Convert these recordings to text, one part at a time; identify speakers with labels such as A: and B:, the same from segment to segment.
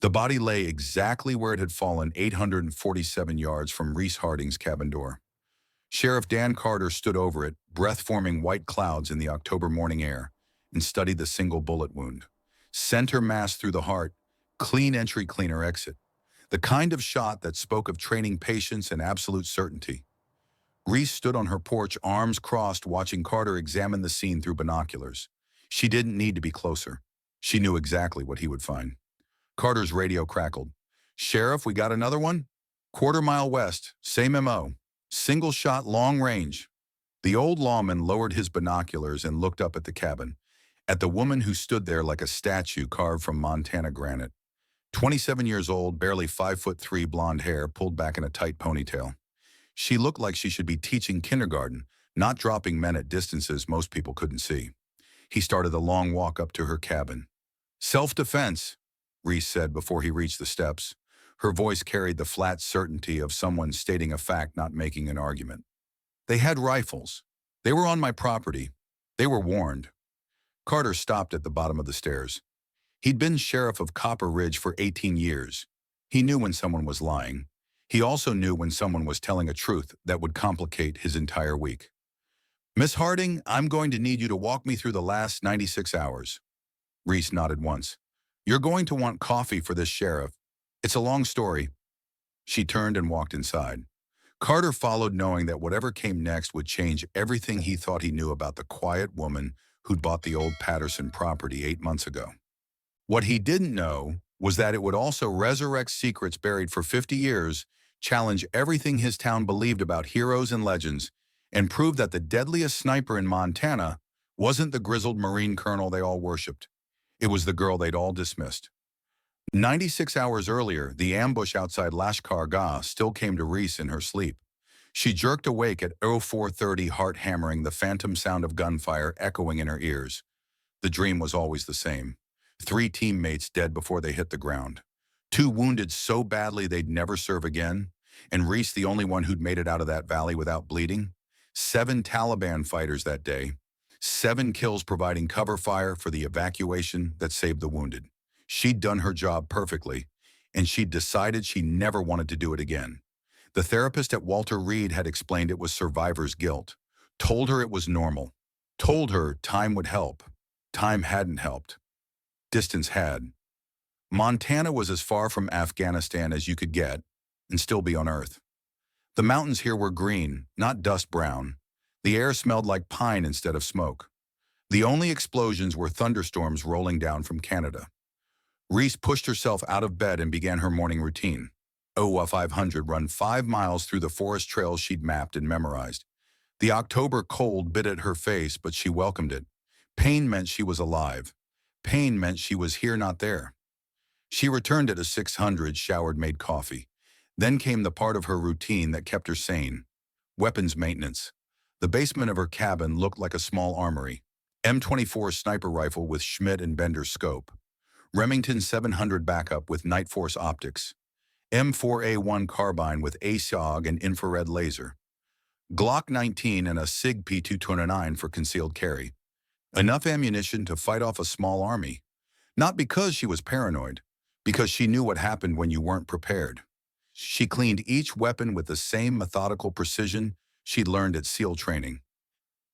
A: The body lay exactly where it had fallen 847 yards from Reese Harding's cabin door. Sheriff Dan Carter stood over it, breath-forming white clouds in the October morning air, and studied the single bullet wound. Center mass through the heart, clean entry, cleaner exit. The kind of shot that spoke of training patience and absolute certainty. Reese stood on her porch, arms crossed, watching Carter examine the scene through binoculars. She didn't need to be closer. She knew exactly what he would find. Carter's radio crackled. "Sheriff, we got another one? Quarter-mile west, same MO. Single shot, long range." The old lawman lowered his binoculars and looked up at the cabin, at the woman who stood there like a statue carved from Montana granite. 27 years old, barely 5'3", blonde hair pulled back in a tight ponytail. She looked like she should be teaching kindergarten, not dropping men at distances most people couldn't see. He started a long walk up to her cabin. "Self-defense," Reese said before he reached the steps. Her voice carried the flat certainty of someone stating a fact, not making an argument. "They had rifles. They were on my property. They were warned." Carter stopped at the bottom of the stairs. He'd been sheriff of Copper Ridge for 18 years. He knew when someone was lying. He also knew when someone was telling a truth that would complicate his entire week. "Miss Harding, I'm going to need you to walk me through the last 96 hours. Reese nodded once. "You're going to want coffee for this, Sheriff. It's a long story." She turned and walked inside. Carter followed, knowing that whatever came next would change everything he thought he knew about the quiet woman who'd bought the old Patterson property 8 months ago. What he didn't know was that it would also resurrect secrets buried for 50 years, challenge everything his town believed about heroes and legends, and prove that the deadliest sniper in Montana wasn't the grizzled Marine colonel they all worshipped. It was the girl they'd all dismissed. 96 hours earlier, the ambush outside Lashkar Gah still came to Reese in her sleep. She jerked awake at 0430, heart hammering, the phantom sound of gunfire echoing in her ears. The dream was always the same. 3 teammates dead before they hit the ground. 2 wounded so badly they'd never serve again, and Reese the only one who'd made it out of that valley without bleeding. 7 Taliban fighters that day. 7 kills providing cover fire for the evacuation that saved the wounded. She'd done her job perfectly, and she'd decided she never wanted to do it again. The therapist at Walter Reed had explained it was survivor's guilt, told her it was normal, told her time would help. Time hadn't helped. Distance had. Montana was as far from Afghanistan as you could get and still be on Earth. The mountains here were green, not dust brown. The air smelled like pine instead of smoke. The only explosions were thunderstorms rolling down from Canada. Reese pushed herself out of bed and began her morning routine. OWA 500 run 5 miles through the forest trails she'd mapped and memorized. The October cold bit at her face, but she welcomed it. Pain meant she was alive. Pain meant she was here, not there. She returned at a 600, showered, made coffee. Then came the part of her routine that kept her sane. Weapons maintenance. The basement of her cabin looked like a small armory. M24 sniper rifle with Schmidt and Bender scope. Remington 700 backup with Night Force optics. M4A1 carbine with ASOG and infrared laser. Glock 19 and a SIG P229 for concealed carry. Enough ammunition to fight off a small army. Not because she was paranoid, because she knew what happened when you weren't prepared. She cleaned each weapon with the same methodical precision she'd learned at SEAL training.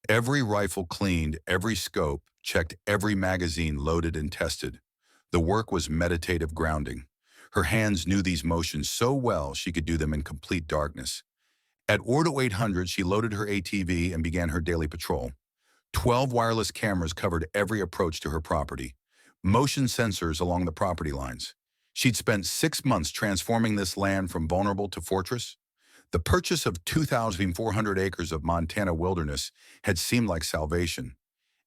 A: Every rifle cleaned, every scope, checked, every magazine loaded and tested. The work was meditative grounding. Her hands knew these motions so well she could do them in complete darkness. At Ordo 800, she loaded her ATV and began her daily patrol. 12 wireless cameras covered every approach to her property. Motion sensors along the property lines. She'd spent 6 months transforming this land from vulnerable to fortress. The purchase of 2,400 acres of Montana wilderness had seemed like salvation.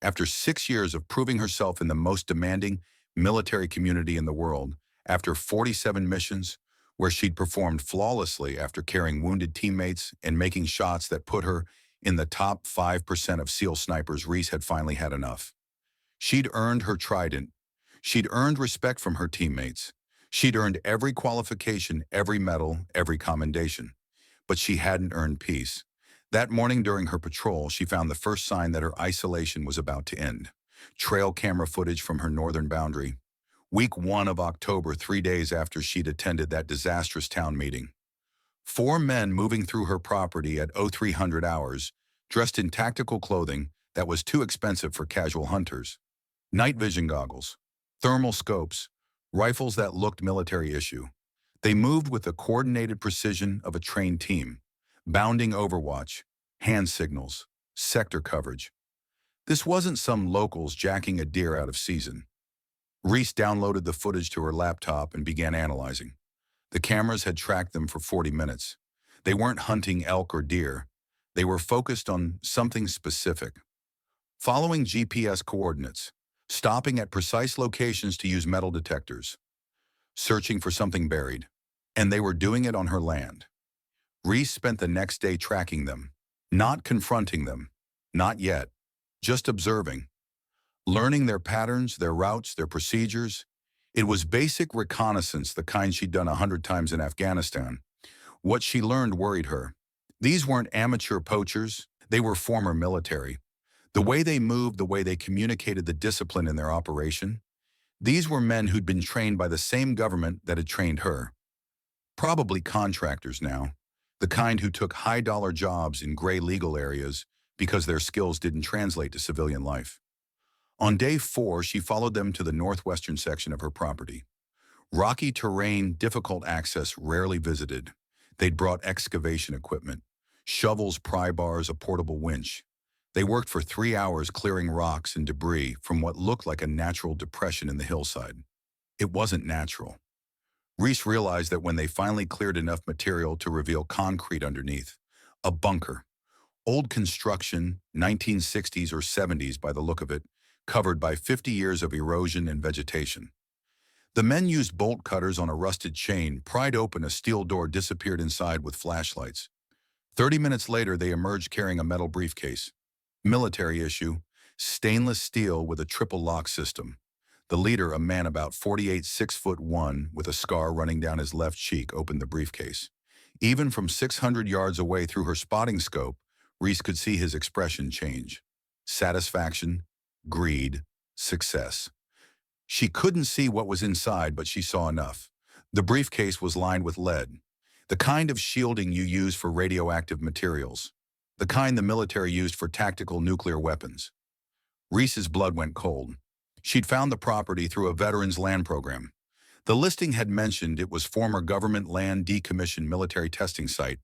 A: After 6 years of proving herself in the most demanding military community in the world, after 47 missions, where she'd performed flawlessly after carrying wounded teammates and making shots that put her in the top 5% of SEAL snipers, Reese had finally had enough. She'd earned her trident. She'd earned respect from her teammates. She'd earned every qualification, every medal, every commendation. But she hadn't earned peace. That morning during her patrol, she found the first sign that her isolation was about to end. Trail camera footage from her northern boundary. Week 1 of October, 3 days after she'd attended that disastrous town meeting. Four men moving through her property at 0300 hours, dressed in tactical clothing that was too expensive for casual hunters. Night vision goggles, thermal scopes, rifles that looked military issue. They moved with the coordinated precision of a trained team, bounding overwatch, hand signals, sector coverage. This wasn't some locals jacking a deer out of season. Reese downloaded the footage to her laptop and began analyzing. The cameras had tracked them for 40 minutes. They weren't hunting elk or deer. They were focused on something specific. Following GPS coordinates, stopping at precise locations to use metal detectors, searching for something buried. And they were doing it on her land. Reese spent the next day tracking them, not confronting them, not yet, just observing, learning their patterns, their routes, their procedures. It was basic reconnaissance, the kind she'd done 100 times in Afghanistan. What she learned worried her. These weren't amateur poachers, they were former military. The way they moved, the way they communicated, the discipline in their operation. These were men who'd been trained by the same government that had trained her. Probably contractors now, the kind who took high-dollar jobs in gray legal areas because their skills didn't translate to civilian life. On day 4, she followed them to the northwestern section of her property. Rocky terrain, difficult access, rarely visited. They'd brought excavation equipment, shovels, pry bars, a portable winch. They worked for 3 hours clearing rocks and debris from what looked like a natural depression in the hillside. It wasn't natural. Reese realized that when they finally cleared enough material to reveal concrete underneath, a bunker, old construction, 1960s or 70s by the look of it, covered by 50 years of erosion and vegetation. The men used bolt cutters on a rusted chain, pried open a steel door, disappeared inside with flashlights. 30 minutes later, they emerged carrying a metal briefcase. Military issue, stainless steel with a triple lock system. The leader, a man about 48, 6'1", with a scar running down his left cheek, opened the briefcase. Even from 600 yards away through her spotting scope, Reese could see his expression change. Satisfaction, greed, success. She couldn't see what was inside, but she saw enough. The briefcase was lined with lead, the kind of shielding you use for radioactive materials, the kind the military used for tactical nuclear weapons. Reese's blood went cold. She'd found the property through a veterans' land program. The listing had mentioned it was former government land decommissioned military testing site.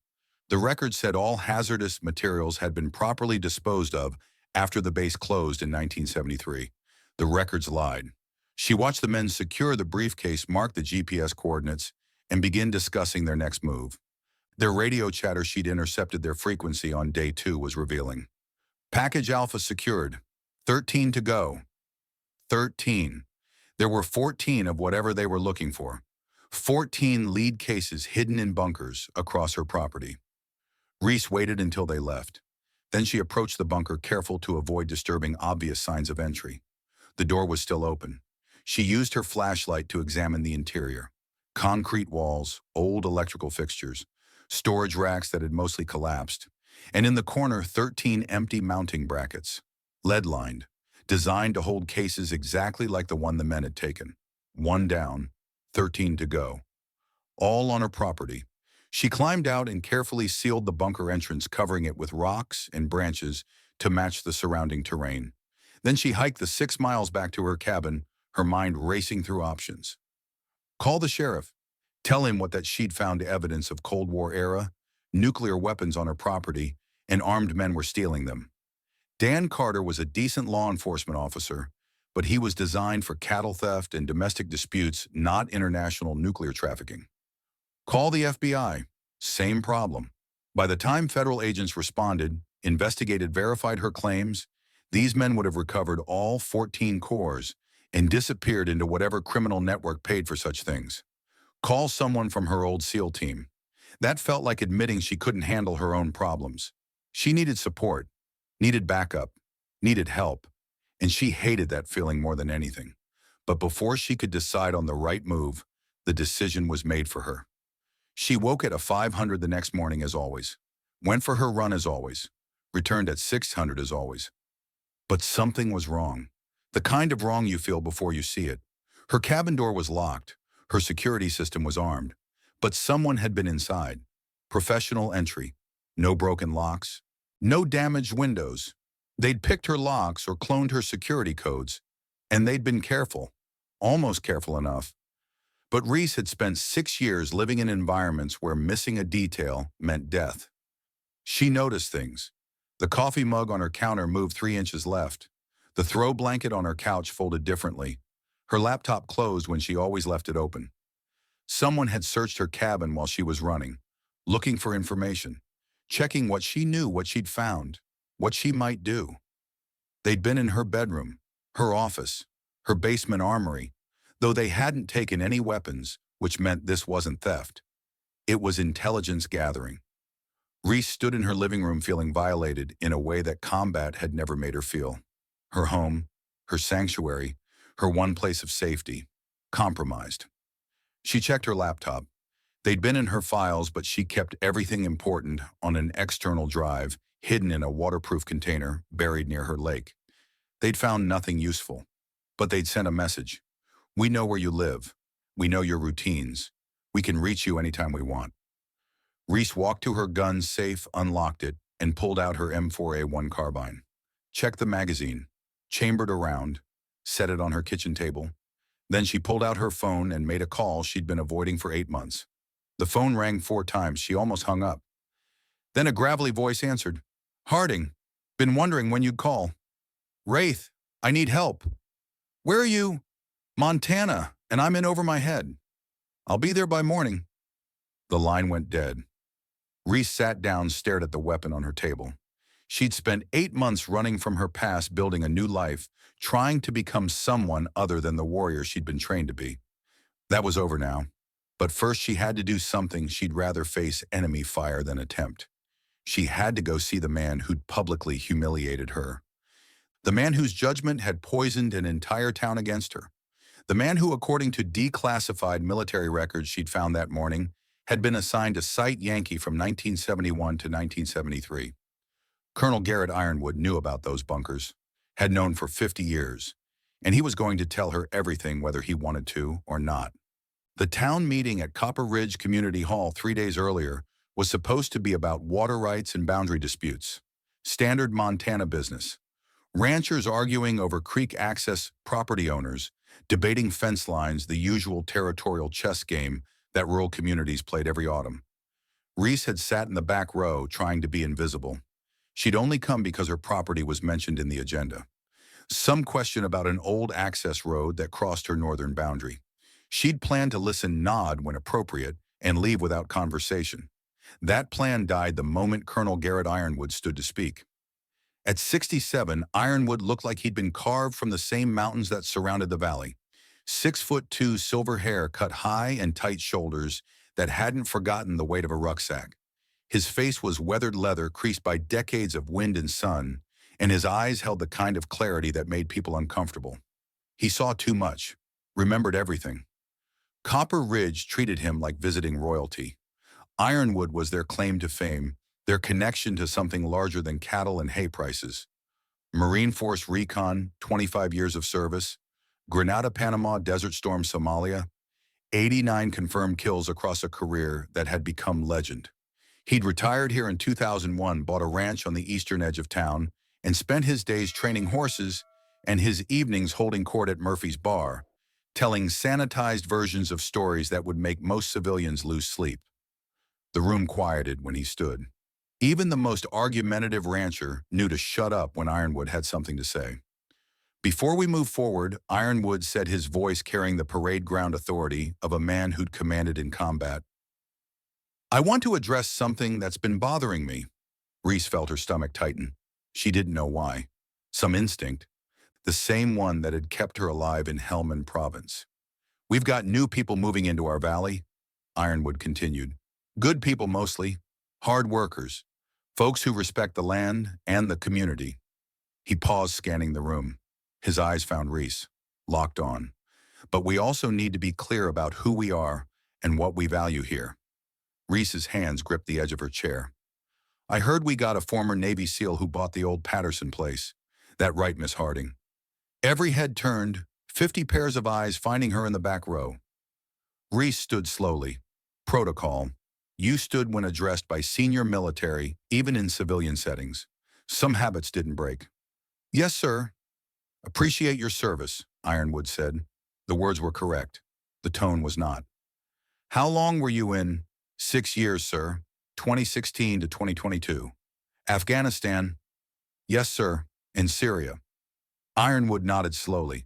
A: The record said all hazardous materials had been properly disposed of after the base closed in 1973. The records lied. She watched the men secure the briefcase, mark the GPS coordinates, and begin discussing their next move. Their radio chatter she'd intercepted their frequency on day 2 was revealing. Package Alpha secured. 13 to go. 13. There were 14 of whatever they were looking for. 14 lead cases hidden in bunkers across her property. Reese waited until they left. Then she approached the bunker, careful to avoid disturbing obvious signs of entry. The door was still open. She used her flashlight to examine the interior. Concrete walls, old electrical fixtures, storage racks that had mostly collapsed, and in the corner 13 empty mounting brackets, lead-lined, designed to hold cases exactly like the one the men had taken. 1 down, 13 to go. All on her property. She climbed out and carefully sealed the bunker entrance, covering it with rocks and branches to match the surrounding terrain. Then she hiked the 6 miles back to her cabin, her mind racing through options. Call the sheriff. Tell him that she'd found evidence of Cold War era, nuclear weapons on her property, and armed men were stealing them. Dan Carter was a decent law enforcement officer, but he was designed for cattle theft and domestic disputes, not international nuclear trafficking. Call the FBI. Same problem. By the time federal agents responded, investigated, verified her claims, these men would have recovered all 14 cores and disappeared into whatever criminal network paid for such things. Call someone from her old SEAL team. That felt like admitting she couldn't handle her own problems. She needed support, needed backup, needed help, and she hated that feeling more than anything. But before she could decide on the right move, the decision was made for her. She woke at 500 the next morning as always, went for her run as always, returned at 600 as always. But something was wrong. The kind of wrong you feel before you see it. Her cabin door was locked. Her security system was armed. But someone had been inside. Professional entry. No broken locks. No damaged windows. They'd picked her locks or cloned her security codes. And they'd been careful. Almost careful enough. But Reese had spent 6 years living in environments where missing a detail meant death. She noticed things. The coffee mug on her counter moved 3 inches left. The throw blanket on her couch folded differently. Her laptop closed when she always left it open. Someone had searched her cabin while she was running, looking for information, checking what she knew, what she'd found, what she might do. They'd been in her bedroom, her office, her basement armory, though they hadn't taken any weapons, which meant this wasn't theft. It was intelligence gathering. Reese stood in her living room feeling violated in a way that combat had never made her feel. Her home, her sanctuary, her one place of safety, compromised. She checked her laptop. They'd been in her files, but she kept everything important on an external drive, hidden in a waterproof container buried near her lake. They'd found nothing useful, but they'd sent a message. We know where you live. We know your routines. We can reach you anytime we want. Reese walked to her gun safe, unlocked it, and pulled out her M4A1 carbine. Checked the magazine, chambered around, set it on her kitchen table. Then she pulled out her phone and made a call she'd been avoiding for 8 months. The phone rang 4 times. She almost hung up. Then a gravelly voice answered. Harding, been wondering when you'd call. Wraith, I need help. Where are you? Montana, and I'm in over my head. I'll be there by morning. The line went dead. Reese sat down, stared at the weapon on her table. She'd spent 8 months running from her past, building a new life, trying to become someone other than the warrior she'd been trained to be. That was over now. But first she had to do something she'd rather face enemy fire than attempt. She had to go see the man who'd publicly humiliated her. The man whose judgment had poisoned an entire town against her. The man who, according to declassified military records she'd found that morning, had been assigned to Site Yankee from 1971 to 1973. Colonel Garrett Ironwood knew about those bunkers, had known for 50 years, and he was going to tell her everything whether he wanted to or not. The town meeting at Copper Ridge Community Hall 3 days earlier was supposed to be about water rights and boundary disputes. Standard Montana business. Ranchers arguing over creek access, property owners, debating fence lines, the usual territorial chess game that rural communities played every autumn. Reese had sat in the back row trying to be invisible. She'd only come because her property was mentioned in the agenda. Some question about an old access road that crossed her northern boundary. She'd planned to listen, nod when appropriate, and leave without conversation. That plan died the moment Colonel Garrett Ironwood stood to speak. At 67, Ironwood looked like he'd been carved from the same mountains that surrounded the valley. 6'2", silver hair cut high and tight shoulders that hadn't forgotten the weight of a rucksack. His face was weathered leather creased by decades of wind and sun, and his eyes held the kind of clarity that made people uncomfortable. He saw too much, remembered everything. Copper Ridge treated him like visiting royalty. Ironwood was their claim to fame, their connection to something larger than cattle and hay prices. Marine Force Recon, 25 years of service. Grenada, Panama, Desert Storm, Somalia. 89 confirmed kills across a career that had become legend. He'd retired here in 2001, bought a ranch on the eastern edge of town, and spent his days training horses and his evenings holding court at Murphy's Bar, telling sanitized versions of stories that would make most civilians lose sleep. The room quieted when he stood. Even the most argumentative rancher knew to shut up when Ironwood had something to say. Before we move forward, Ironwood said, his voice carrying the parade ground authority of a man who'd commanded in combat. I want to address something that's been bothering me. Reese felt her stomach tighten. She didn't know why. Some instinct. The same one that had kept her alive in Helmand Province. We've got new people moving into our valley, Ironwood continued. Good people mostly. Hard workers. Folks who respect the land and the community. He paused, scanning the room. His eyes found Reese, locked on. But we also need to be clear about who we are and what we value here. Reese's hands gripped the edge of her chair. I heard we got a former Navy SEAL who bought the old Patterson place. That right, Miss Harding? Every head turned, 50 pairs of eyes finding her in the back row. Reese stood slowly. Protocol. You stood when addressed by senior military, even in civilian settings. Some habits didn't break. Yes, sir. Appreciate your service, Ironwood said. The words were correct. The tone was not. How long were you in? 6 years, sir. 2016 to 2022. Afghanistan? Yes, sir. In Syria. Ironwood nodded slowly.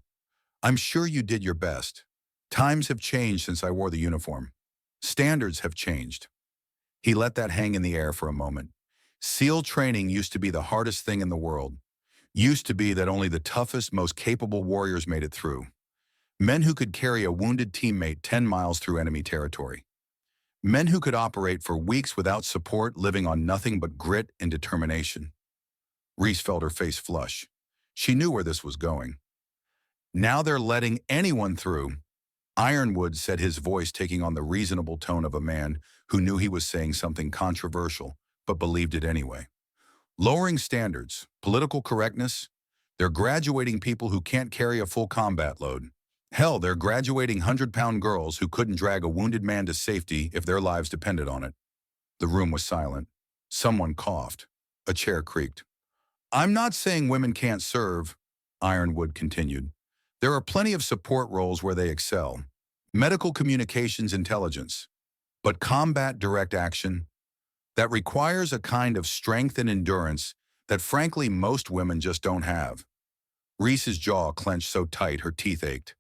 A: I'm sure you did your best. Times have changed since I wore the uniform. Standards have changed. He let that hang in the air for a moment. SEAL training used to be the hardest thing in the world. Used to be that only the toughest, most capable warriors made it through. Men who could carry a wounded teammate 10 miles through enemy territory. Men who could operate for weeks without support, living on nothing but grit and determination. Reese felt her face flush. She knew where this was going. Now they're letting anyone through. Ironwood said, his voice taking on the reasonable tone of a man who knew he was saying something controversial, but believed it anyway. Lowering standards, political correctness, they're graduating people who can't carry a full combat load. Hell, they're graduating 100-pound girls who couldn't drag a wounded man to safety if their lives depended on it. The room was silent. Someone coughed. A chair creaked. I'm not saying women can't serve, Ironwood continued. There are plenty of support roles where they excel. Medical communications intelligence. But combat direct action, that requires a kind of strength and endurance that frankly most women just don't have. Reese's jaw clenched so tight her teeth ached.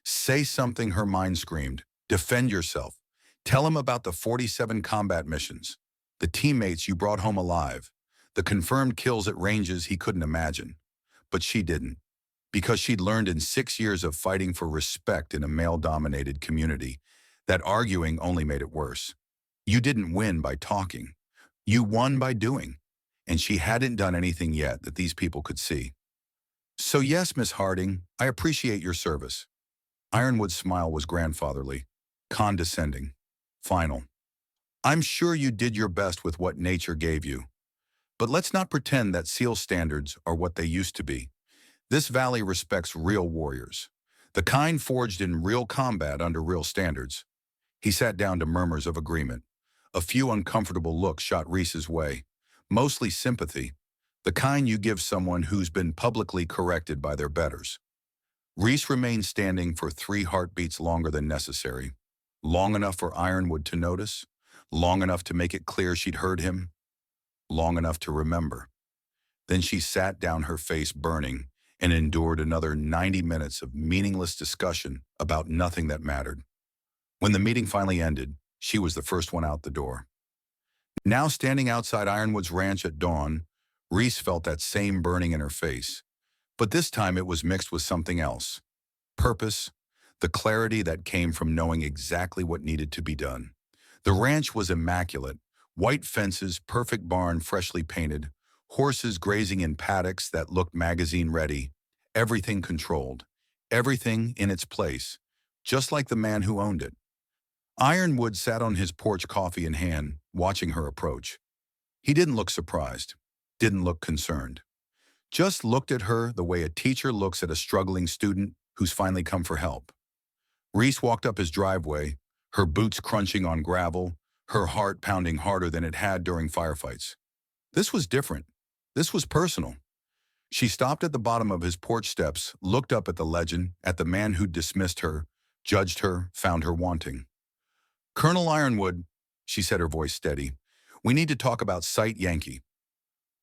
A: Say something, her mind screamed. Defend yourself. Tell him about the 47 combat missions, the teammates you brought home alive, the confirmed kills at ranges he couldn't imagine. But she didn't, because she'd learned in 6 years of fighting for respect in a male-dominated community that arguing only made it worse. You didn't win by talking. You won by doing. And she hadn't done anything yet that these people could see. So yes, Miss Harding, I appreciate your service. Ironwood's smile was grandfatherly, condescending, final. I'm sure you did your best with what nature gave you. But let's not pretend that SEAL standards are what they used to be. This valley respects real warriors, the kind forged in real combat under real standards. He sat down to murmurs of agreement. A few uncomfortable looks shot Reese's way, mostly sympathy, the kind you give someone who's been publicly corrected by their betters. Reese remained standing for 3 heartbeats longer than necessary, long enough for Ironwood to notice, long enough to make it clear she'd heard him, long enough to remember. Then she sat down, her face burning, and endured another 90 minutes of meaningless discussion about nothing that mattered. When the meeting finally ended, she was the first one out the door. Now standing outside Ironwood's ranch at dawn, Reese felt that same burning in her face. But this time it was mixed with something else. Purpose, the clarity that came from knowing exactly what needed to be done. The ranch was immaculate. White fences, perfect barn freshly painted, horses grazing in paddocks that looked magazine-ready, everything controlled, everything in its place, just like the man who owned it. Ironwood sat on his porch, coffee in hand, watching her approach. He didn't look surprised, didn't look concerned. Just looked at her the way a teacher looks at a struggling student who's finally come for help. Reese walked up his driveway, her boots crunching on gravel, her heart pounding harder than it had during firefights. This was different. This was personal. She stopped at the bottom of his porch steps, looked up at the legend, at the man who'd dismissed her, judged her, found her wanting. Colonel Ironwood, she said, her voice steady, we need to talk about Sight Yankee.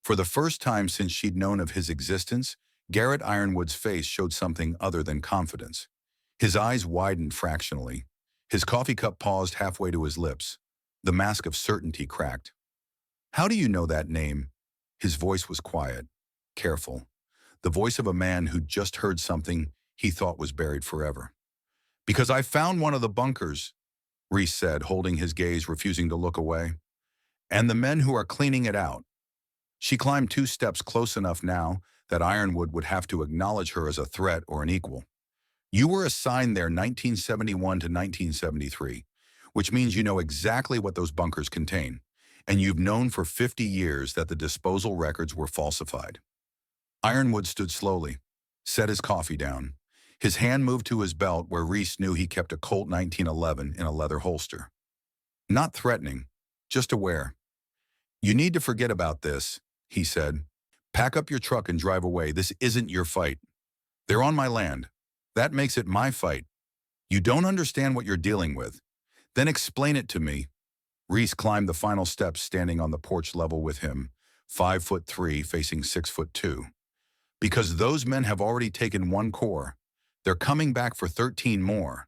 A: For the first time since she'd known of his existence, Garrett Ironwood's face showed something other than confidence. His eyes widened fractionally. His coffee cup paused halfway to his lips. The mask of certainty cracked. How do you know that name? His voice was quiet, careful. The voice of a man who'd just heard something he thought was buried forever. Because I found one of the bunkers, Reese said, holding his gaze, refusing to look away. And the men who are cleaning it out. She climbed 2 steps close enough now that Ironwood would have to acknowledge her as a threat or an equal. You were assigned there 1971 to 1973, which means you know exactly what those bunkers contain, and you've known for 50 years that the disposal records were falsified. Ironwood stood slowly, set his coffee down. His hand moved to his belt where Reese knew he kept a Colt 1911 in a leather holster. Not threatening, just aware. "You need to forget about this," he said. "Pack up your truck and drive away. This isn't your fight. They're on my land. That makes it my fight. You don't understand what you're dealing with. Then explain it to me." Reese climbed the final steps standing on the porch level with him, 5'3" facing 6'2". "Because those men have already taken one core. They're coming back for 13 more.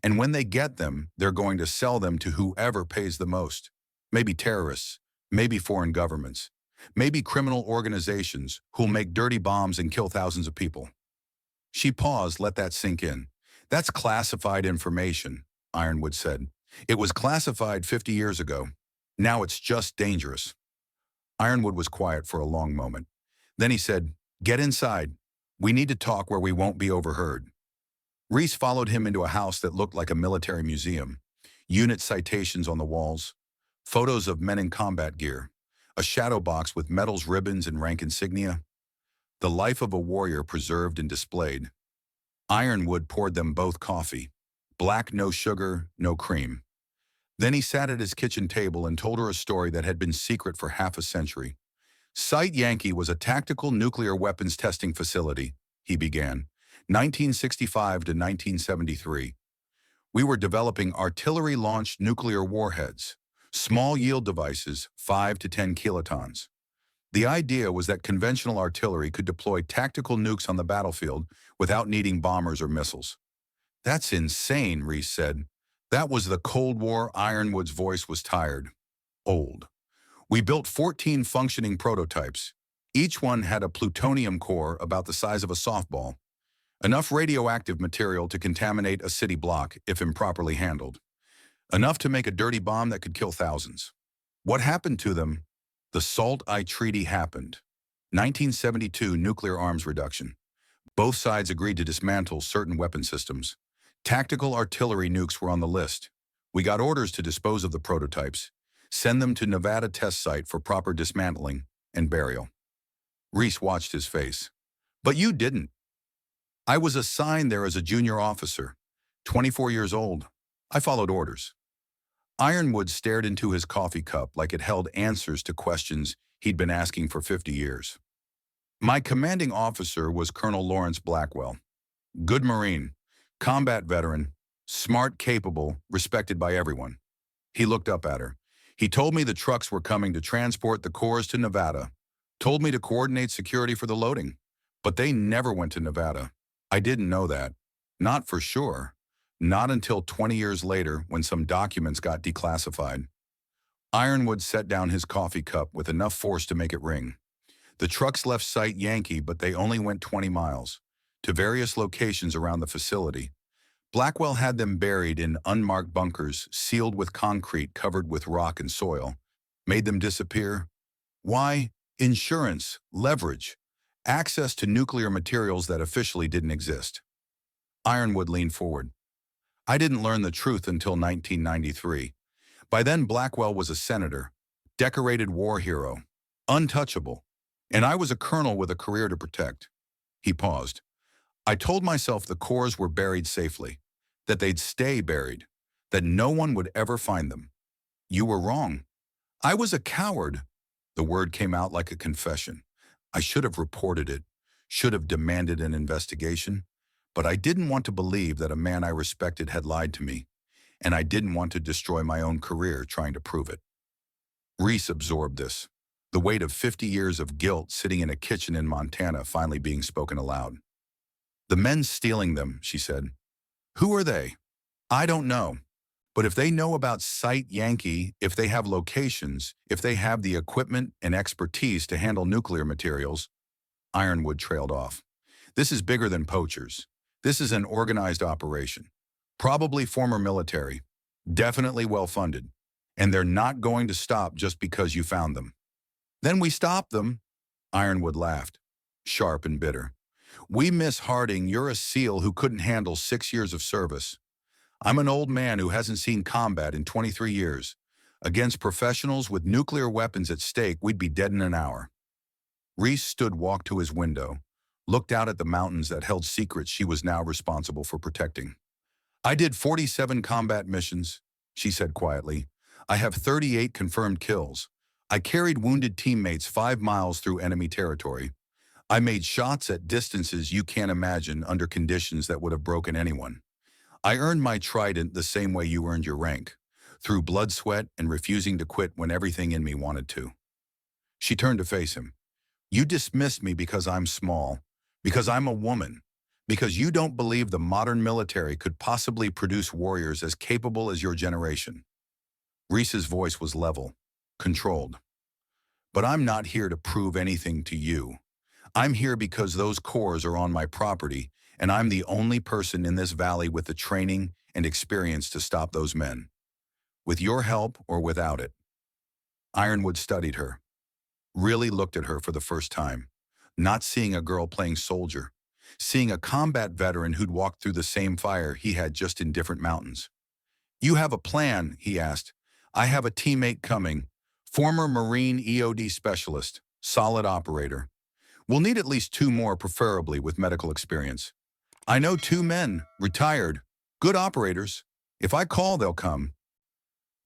A: And when they get them, they're going to sell them to whoever pays the most. Maybe terrorists, maybe foreign governments, maybe criminal organizations who'll make dirty bombs and kill thousands of people." She paused, let that sink in. "That's classified information," Ironwood said. "It was classified 50 years ago. Now it's just dangerous." Ironwood was quiet for a long moment. Then he said, "Get inside. We need to talk where we won't be overheard." Reese followed him into a house that looked like a military museum. Unit citations on the walls, photos of men in combat gear, a shadow box with medals, ribbons, and rank insignia. The life of a warrior preserved and displayed. Ironwood poured them both coffee. Black, no sugar, no cream. Then he sat at his kitchen table and told her a story that had been secret for half a century. "Site Yankee was a tactical nuclear weapons testing facility," he began, 1965 to 1973. "We were developing artillery-launched nuclear warheads, small yield devices, 5 to 10 kilotons. The idea was that conventional artillery could deploy tactical nukes on the battlefield without needing bombers or missiles." "That's insane," Reese said. "That was the Cold War." Ironwood's voice was tired, old. "We built 14 functioning prototypes. Each one had a plutonium core about the size of a softball. Enough radioactive material to contaminate a city block if improperly handled. Enough to make a dirty bomb that could kill thousands. What happened to them? The SALT-I Treaty happened. 1972 nuclear arms reduction. Both sides agreed to dismantle certain weapon systems. Tactical artillery nukes were on the list. We got orders to dispose of the prototypes, send them to Nevada test site for proper dismantling and burial." Reese watched his face. "But you didn't." "I was assigned there as a junior officer, 24 years old. I followed orders." Ironwood stared into his coffee cup like it held answers to questions he'd been asking for 50 years. "My commanding officer was Colonel Lawrence Blackwell. Good Marine, combat veteran, smart, capable, respected by everyone." He looked up at her. "He told me the trucks were coming to transport the cores to Nevada. Told me to coordinate security for the loading. But they never went to Nevada. I didn't know that. Not for sure. Not until 20 years later when some documents got declassified." Ironwood set down his coffee cup with enough force to make it ring. "The trucks left Site Yankee, but they only went 20 miles, to various locations around the facility. Blackwell had them buried in unmarked bunkers, sealed with concrete covered with rock and soil. Made them disappear. Why? Insurance, leverage, access to nuclear materials that officially didn't exist." Ironwood leaned forward. "I didn't learn the truth until 1993. By then Blackwell was a senator, decorated war hero, untouchable, and I was a colonel with a career to protect." He paused. "I told myself the cores were buried safely, that they'd stay buried, that no one would ever find them. You were wrong. I was a coward." The word came out like a confession. "I should have reported it, should have demanded an investigation, but I didn't want to believe that a man I respected had lied to me, and I didn't want to destroy my own career trying to prove it." Reese absorbed this, the weight of 50 years of guilt sitting in a kitchen in Montana finally being spoken aloud. "The men stealing them," she said. "Who are they?" "I don't know. But if they know about Site Yankee, if they have locations, if they have the equipment and expertise to handle nuclear materials." Ironwood trailed off. "This is bigger than Poachers. This is an organized operation. Probably former military. Definitely well-funded. And they're not going to stop just because you found them." "Then we stop them." Ironwood laughed, sharp and bitter. "We miss Harding. You're a SEAL who couldn't handle 6 years of service. I'm an old man who hasn't seen combat in 23 years. Against professionals with nuclear weapons at stake, we'd be dead in an hour." Reese walked to his window, looked out at the mountains that held secrets she was now responsible for protecting. I did 47 combat missions, she said quietly. I have 38 confirmed kills. I carried wounded teammates 5 miles through enemy territory. I made shots at distances you can't imagine under conditions that would have broken anyone. I earned my trident the same way you earned your rank, through blood, sweat, and refusing to quit when everything in me wanted to. She turned to face him. You dismissed me because I'm small, because I'm a woman, because you don't believe the modern military could possibly produce warriors as capable as your generation. Reese's voice was level, controlled. But I'm not here to prove anything to you. I'm here because those cores are on my property, and I'm the only person in this valley with the training and experience to stop those men. With your help or without it. Ironwood studied her, really looked at her for the first time, not seeing a girl playing soldier, seeing a combat veteran who'd walked through the same fire he had, just in different mountains. You have a plan, he asked. I have a teammate coming, former Marine EOD specialist, solid operator. We'll need at least 2 more, preferably with medical experience. I know 2 men, retired, good operators. If I call, they'll come.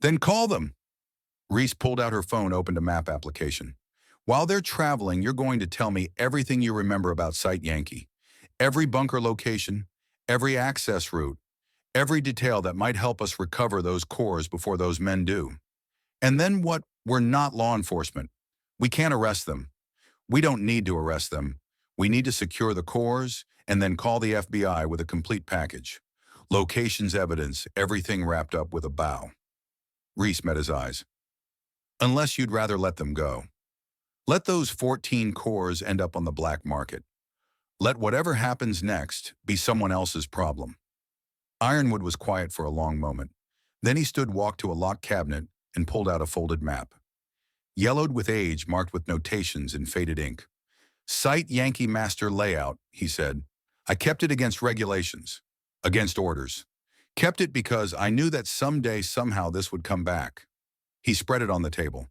A: Then call them. Reese pulled out her phone, opened a map application. While they're traveling, you're going to tell me everything you remember about Site Yankee. Every bunker location, every access route, every detail that might help us recover those cores before those men do. And then what? We're not law enforcement. We can't arrest them. We don't need to arrest them. We need to secure the cores and then call the FBI with a complete package. Locations, evidence, everything wrapped up with a bow. Reese met his eyes. Unless you'd rather let them go. Let those 14 cores end up on the black market. Let whatever happens next be someone else's problem. Ironwood was quiet for a long moment. Then he walked to a locked cabinet and pulled out a folded map. Yellowed with age, marked with notations in faded ink. Site Yankee Master Layout, he said. I kept it against regulations, against orders. Kept it because I knew that someday, somehow, this would come back. He spread it on the table.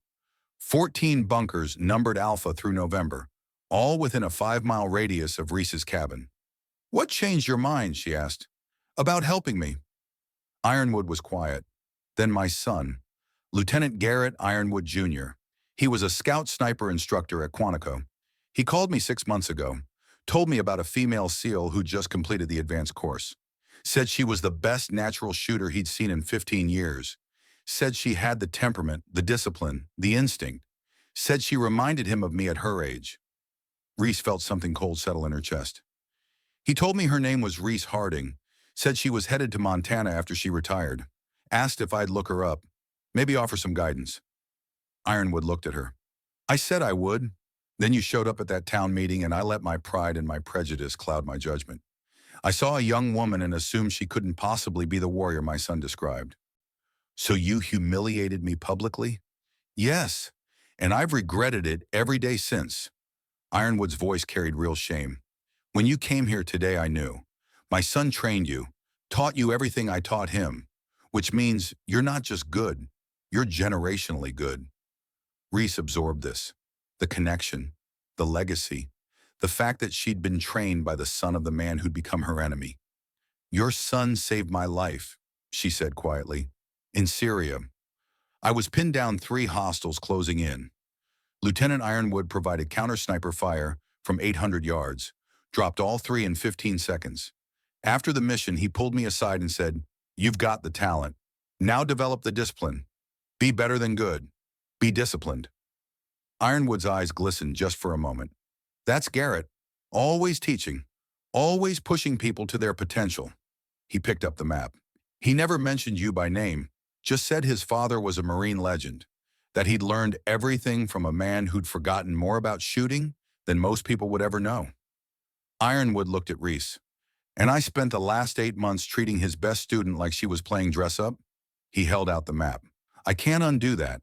A: 14 bunkers numbered Alpha through November, all within a 5-mile radius of Reese's cabin. What changed your mind, she asked. About helping me. Ironwood was quiet. Then my son, Lieutenant Garrett Ironwood, Jr. He was a scout sniper instructor at Quantico. He called me 6 months ago, told me about a female SEAL who just completed the advanced course. Said she was the best natural shooter he'd seen in 15 years. Said she had the temperament, the discipline, the instinct. Said she reminded him of me at her age. Reese felt something cold settle in her chest. He told me her name was Reese Harding. Said she was headed to Montana after she retired. Asked if I'd look her up, maybe offer some guidance. Ironwood looked at her. I said I would. Then you showed up at that town meeting and I let my pride and my prejudice cloud my judgment. I saw a young woman and assumed she couldn't possibly be the warrior my son described. So you humiliated me publicly? Yes, and I've regretted it every day since. Ironwood's voice carried real shame. When you came here today, I knew. My son trained you, taught you everything I taught him, which means you're not just good, you're generationally good. Reese absorbed this. The connection, the legacy, the fact that she'd been trained by the son of the man who'd become her enemy. Your son saved my life, she said quietly. In Syria, I was pinned down 3 hostiles closing in. Lieutenant Ironwood provided counter-sniper fire from 800 yards, dropped all 3 in 15 seconds. After the mission, he pulled me aside and said, "You've got the talent. Now develop the discipline. Be better than good. Be disciplined." Ironwood's eyes glistened just for a moment. That's Garrett, always teaching, always pushing people to their potential. He picked up the map. He never mentioned you by name, just said his father was a Marine legend, that he'd learned everything from a man who'd forgotten more about shooting than most people would ever know. Ironwood looked at Reese. And I spent the last 8 months treating his best student like she was playing dress-up? He held out the map. I can't undo that,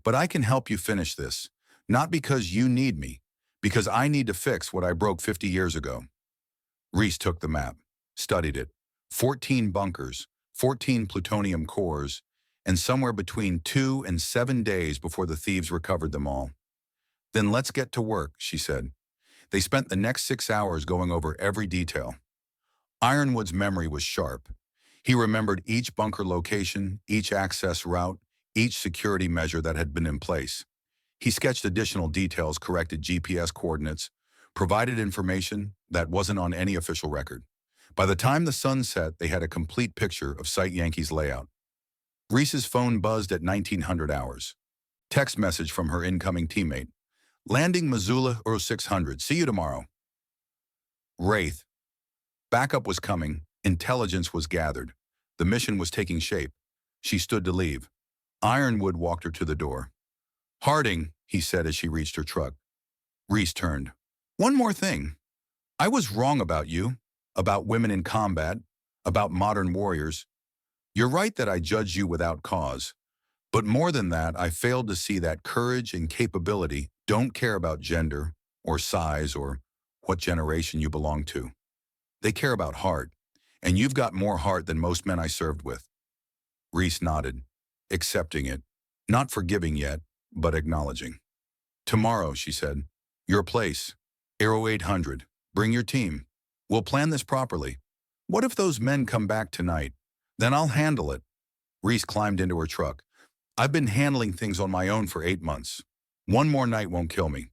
A: but I can help you finish this. Not because you need me, because I need to fix what I broke 50 years ago. Reese took the map, studied it. 14 bunkers, 14 plutonium cores, and somewhere between 2 and 7 days before the thieves recovered them all. Then let's get to work, she said. They spent the next 6 hours going over every detail. Ironwood's memory was sharp. He remembered each bunker location, each access route, each security measure that had been in place. He sketched additional details, corrected GPS coordinates, provided information that wasn't on any official record. By the time the sun set, they had a complete picture of Site Yankee's layout. Reese's phone buzzed at 1900 hours. Text message from her incoming teammate. Landing Missoula 0600. See you tomorrow. Wraith. Backup was coming. Intelligence was gathered. The mission was taking shape. She stood to leave. Ironwood walked her to the door. Harding, he said as she reached her truck. Reese turned. One more thing. I was wrong about you, about women in combat, about modern warriors. You're right that I judged you without cause. But more than that, I failed to see that courage and capability don't care about gender or size or what generation you belong to. They care about heart, and you've got more heart than most men I served with. Reese nodded, accepting it, not forgiving yet, but acknowledging. Tomorrow, she said, your place, Aero 800, bring your team. We'll plan this properly. What if those men come back tonight? Then I'll handle it. Reese climbed into her truck. I've been handling things on my own for 8 months. One more night won't kill me.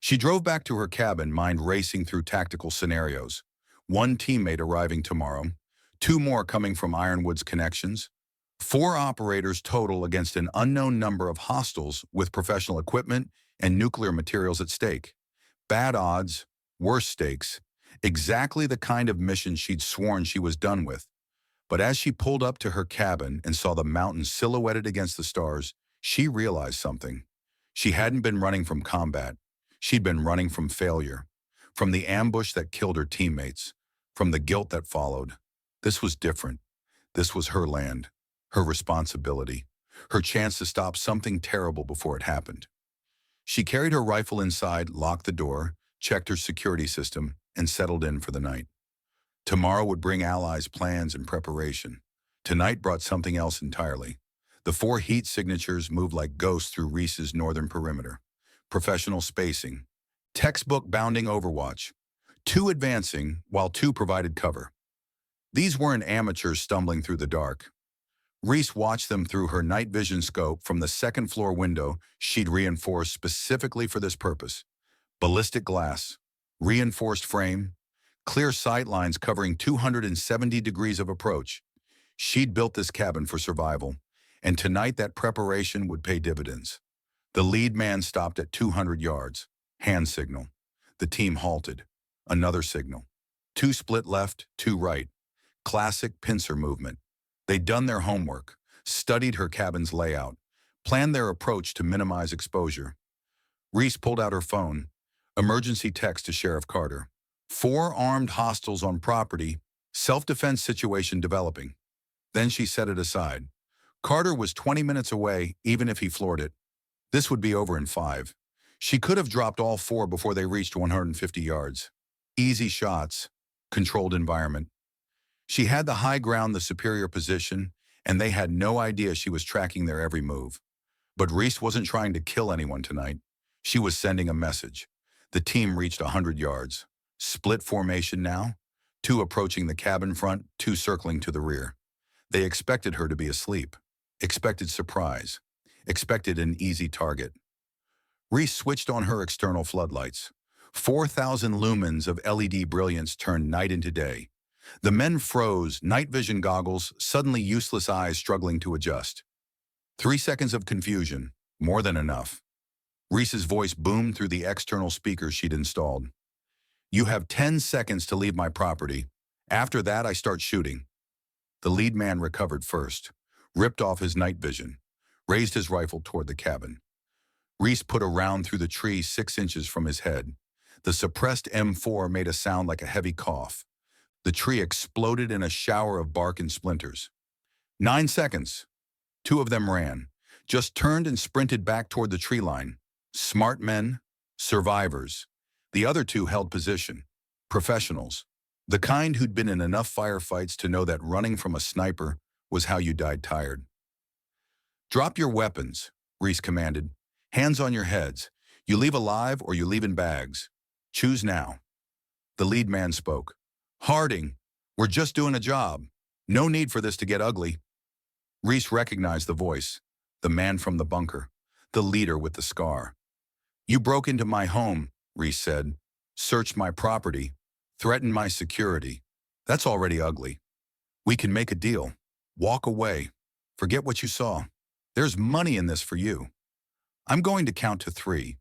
A: She drove back to her cabin, mind racing through tactical scenarios. One teammate arriving tomorrow, 2 more coming from Ironwood's connections, 4 operators total against an unknown number of hostiles with professional equipment and nuclear materials at stake. Bad odds, worse stakes, exactly the kind of mission she'd sworn she was done with. But as she pulled up to her cabin and saw the mountains silhouetted against the stars, she realized something. She hadn't been running from combat. She'd been running from failure, from the ambush that killed her teammates, from the guilt that followed. This was different. This was her land, her responsibility, her chance to stop something terrible before it happened. She carried her rifle inside, locked the door, checked her security system, and settled in for the night. Tomorrow would bring allies' plans and preparation. Tonight brought something else entirely. The 4 heat signatures moved like ghosts through Reese's northern perimeter. Professional spacing. Textbook bounding overwatch. 2 advancing, while 2 provided cover. These weren't amateurs stumbling through the dark. Reese watched them through her night vision scope from the 2nd floor window she'd reinforced specifically for this purpose. Ballistic glass, reinforced frame, clear sight lines covering 270 degrees of approach. She'd built this cabin for survival, and tonight that preparation would pay dividends. The lead man stopped at 200 yards. Hand signal. The team halted. Another signal. 2 split left, 2 right. Classic pincer movement. They'd done their homework, studied her cabin's layout, planned their approach to minimize exposure. Reese pulled out her phone. Emergency text to Sheriff Carter. 4 armed hostiles on property, self-defense situation developing. Then she set it aside. Carter was 20 minutes away, even if he floored it. This would be over in 5. She could have dropped all 4 before they reached 150 yards. Easy shots, controlled environment. She had the high ground, the superior position, and they had no idea she was tracking their every move. But Reese wasn't trying to kill anyone tonight. She was sending a message. The team reached 100 yards. Split formation now, 2 approaching the cabin front, 2 circling to the rear. They expected her to be asleep, expected surprise, expected an easy target. Reese switched on her external floodlights. 4,000 lumens of LED brilliance turned night into day. The men froze, night vision goggles, suddenly useless eyes struggling to adjust. 3 seconds of confusion, more than enough. Reese's voice boomed through the external speakers she'd installed. You have 10 seconds to leave my property. After that, I start shooting. The lead man recovered first, ripped off his night vision, raised his rifle toward the cabin. Reese put a round through the tree 6 inches from his head. The suppressed M4 made a sound like a heavy cough. The tree exploded in a shower of bark and splinters. 9 seconds. 2 of them ran, just turned and sprinted back toward the tree line. Smart men, survivors. The other 2 held position. Professionals. The kind who'd been in enough firefights to know that running from a sniper was how you died tired. Drop your weapons, Reese commanded. Hands on your heads. You leave alive or you leave in bags. Choose now. The lead man spoke. Harding, we're just doing a job. No need for this to get ugly. Reese recognized the voice, the man from the bunker, the leader with the scar. You broke into my home, Reese said, searched my property, threatened my security. That's already ugly. We can make a deal. Walk away. Forget what you saw. There's money in this for you. I'm going to count to 3.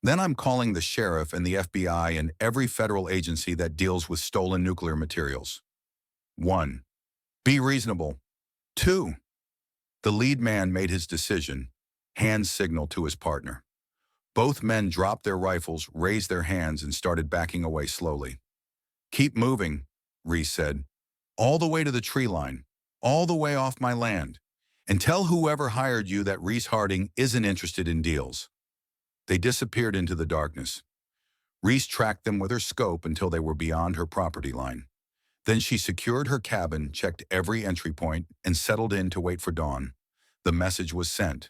A: Then I'm calling the sheriff and the FBI and every federal agency that deals with stolen nuclear materials. 1. Be reasonable. 2. The lead man made his decision, hand signal to his partner. Both men dropped their rifles, raised their hands, and started backing away slowly. Keep moving, Reese said. All the way to the tree line, all the way off my land. And tell whoever hired you that Reese Harding isn't interested in deals. They disappeared into the darkness. Reese tracked them with her scope until they were beyond her property line. Then she secured her cabin, checked every entry point, and settled in to wait for dawn. The message was sent.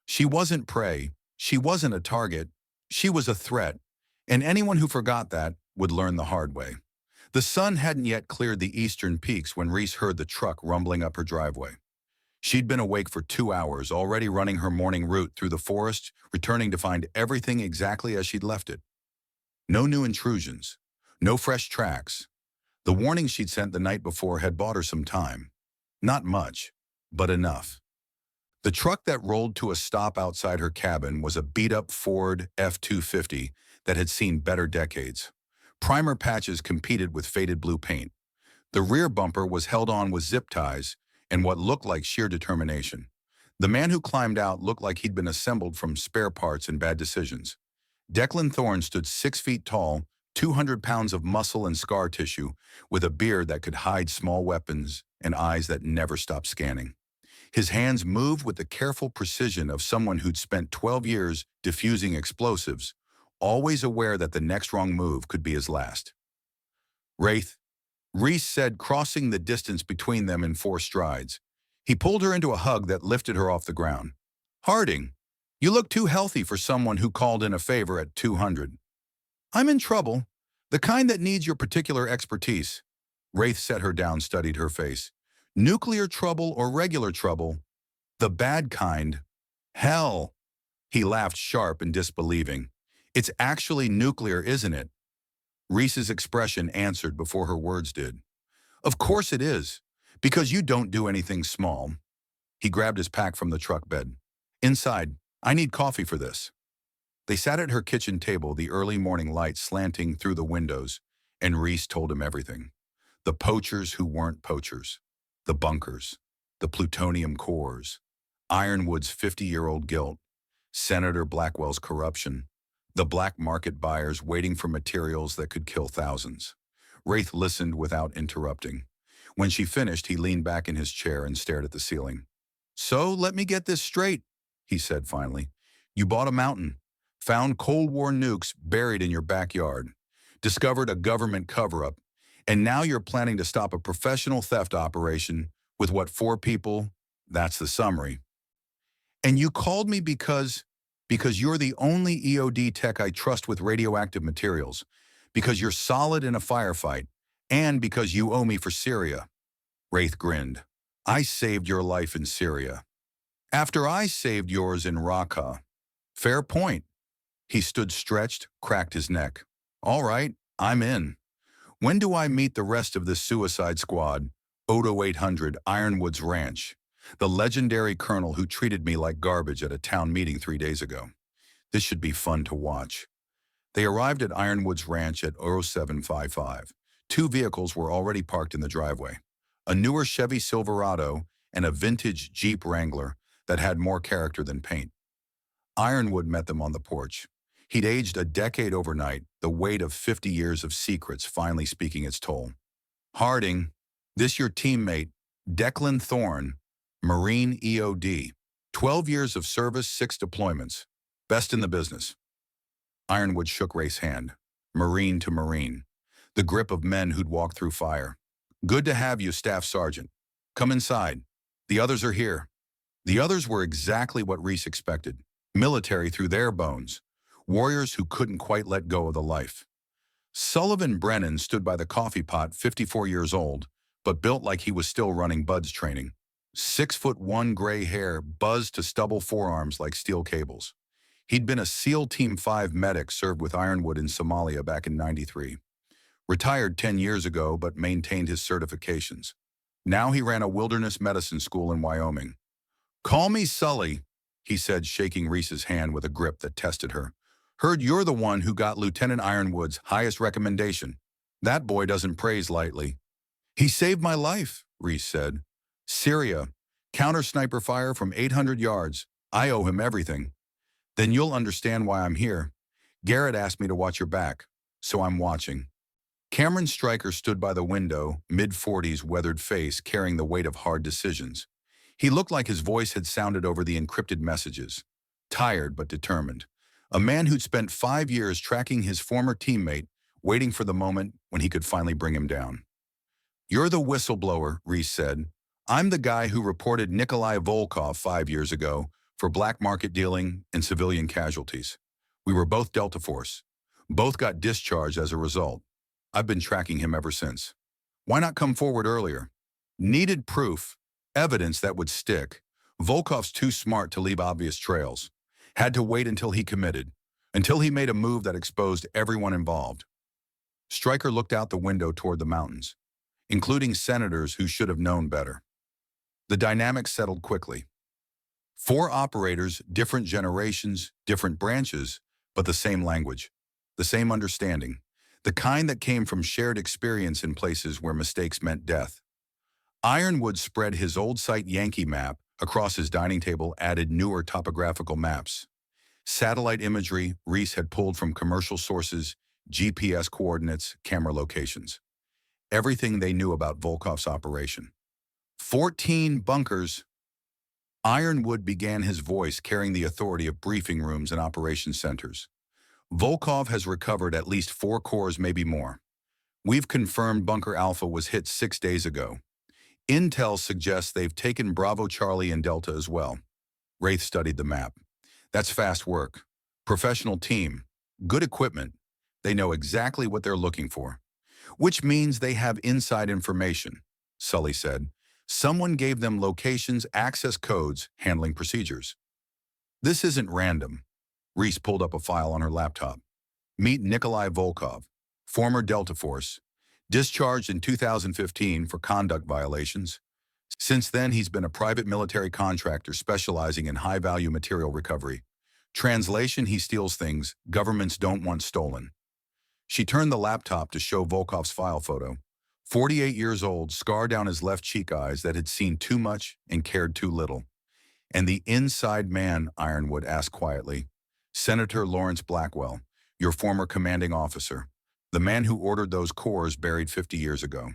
A: She wasn't prey. She wasn't a target. She was a threat. And anyone who forgot that would learn the hard way. The sun hadn't yet cleared the eastern peaks when Reese heard the truck rumbling up her driveway. She'd been awake for 2 hours, already running her morning route through the forest, returning to find everything exactly as she'd left it. No new intrusions. No fresh tracks. The warning she'd sent the night before had bought her some time. Not much, but enough. The truck that rolled to a stop outside her cabin was a beat-up Ford F-250 that had seen better decades. Primer patches competed with faded blue paint. The rear bumper was held on with zip ties and what looked like sheer determination. The man who climbed out looked like he'd been assembled from spare parts and bad decisions. Declan Thorne stood 6 feet tall, 200 pounds of muscle and scar tissue, with a beard that could hide small weapons and eyes that never stopped scanning. His hands moved with the careful precision of someone who'd spent 12 years diffusing explosives, always aware that the next wrong move could be his last. Wraith, Reese said, crossing the distance between them in 4 strides. He pulled her into a hug that lifted her off the ground. Harding, you look too healthy for someone who called in a favor at 200. I'm in trouble, the kind that needs your particular expertise. Wraith set her down, studied her face. Nuclear trouble or regular trouble? The bad kind. Hell. He laughed, sharp and disbelieving. It's actually nuclear, isn't it? Reese's expression answered before her words did. Of course it is, because you don't do anything small. He grabbed his pack from the truck bed. Inside, I need coffee for this. They sat at her kitchen table, the early morning light slanting through the windows, and Reese told him everything. The poachers who weren't poachers, the bunkers, the plutonium cores, Ironwood's 50-year-old guilt, Senator Blackwell's corruption, the black market buyers waiting for materials that could kill thousands. Wraith listened without interrupting. When she finished, he leaned back in his chair and stared at the ceiling. So let me get this straight, he said finally. You bought a mountain, found Cold War nukes buried in your backyard, discovered a government cover-up, and now you're planning to stop a professional theft operation with what, 4 people? That's the summary. And you called me because you're the only EOD tech I trust with radioactive materials, because you're solid in a firefight, and because you owe me for Syria. Wraith grinned. I saved your life in Syria. After I saved yours in Raqqa. Fair point. He stood stretched, cracked his neck. All right, I'm in. When do I meet the rest of this suicide squad? Odo 800, Ironwood's ranch. The legendary colonel who treated me like garbage at a town meeting 3 days ago. This should be fun to watch. They arrived at Ironwood's ranch at 0755. 2 vehicles were already parked in the driveway. A newer Chevy Silverado and a vintage Jeep Wrangler that had more character than paint. Ironwood met them on the porch. He'd aged a decade overnight, the weight of 50 years of secrets finally speaking its toll. Harding, this your teammate, Declan Thorne, Marine EOD. 12 years of service, 6 deployments. Best in the business. Ironwood shook Wraith's hand, Marine to Marine, the grip of men who'd walked through fire. Good to have you, Staff Sergeant. Come inside. The others are here. The others were exactly what Reese expected. Military through their bones. Warriors who couldn't quite let go of the life. Sullivan Brennan stood by the coffee pot, 54 years old, but built like he was still running Bud's training. 6'1" gray hair buzzed to stubble forearms like steel cables. He'd been a SEAL Team 5 medic served with Ironwood in Somalia back in '93. Retired 10 years ago, but maintained his certifications. Now he ran a wilderness medicine school in Wyoming. "Call me Sully," he said, shaking Reese's hand with a grip that tested her. "Heard you're the one who got Lieutenant Ironwood's highest recommendation. That boy doesn't praise lightly." "He saved my life," Reese said. "Syria, counter-sniper fire from 800 yards. I owe him everything." "Then you'll understand why I'm here. Garrett asked me to watch your back, so I'm watching." Cameron Stryker stood by the window, mid-40s, weathered face, carrying the weight of hard decisions. He looked like his voice had sounded over the encrypted messages. Tired but determined. A man who'd spent 5 years tracking his former teammate, waiting for the moment when he could finally bring him down. "You're the whistleblower," Reese said. "I'm the guy who reported Nikolai Volkov 5 years ago for black market dealing and civilian casualties. We were both Delta Force. Both got discharged as a result. I've been tracking him ever since. Why not come forward earlier? Needed proof, evidence that would stick. Volkov's too smart to leave obvious trails. Had to wait until he committed, until he made a move that exposed everyone involved." Stryker looked out the window toward the mountains, including senators who should have known better. The dynamic settled quickly. 4 operators, different generations, different branches, but the same language, the same understanding, the kind that came from shared experience in places where mistakes meant death. Ironwood spread his old site Yankee map across his dining table, added newer topographical maps. Satellite imagery Reese had pulled from commercial sources, GPS coordinates, camera locations. Everything they knew about Volkov's operation. 14 bunkers. Ironwood began, his voice carrying the authority of briefing rooms and operations centers. "Volkov has recovered at least 4 cores, maybe more. We've confirmed Bunker Alpha was hit 6 days ago. Intel suggests they've taken Bravo, Charlie, and Delta as well." Wraith studied the map. "That's fast work. Professional team. Good equipment. They know exactly what they're looking for." "Which means they have inside information," Sully said. "Someone gave them locations, access codes, handling procedures." "This isn't random." Reese pulled up a file on her laptop. "Meet Nikolai Volkov, former Delta Force, discharged in 2015 for conduct violations. Since then, he's been a private military contractor specializing in high-value material recovery. Translation: he steals things governments don't want stolen." She turned the laptop to show Volkov's file photo. 48 years old, scar down his left cheek, eyes that had seen too much and cared too little. "And the inside man," Ironwood asked quietly. "Senator Lawrence Blackwell, your former commanding officer. The man who ordered those cores buried 50 years ago."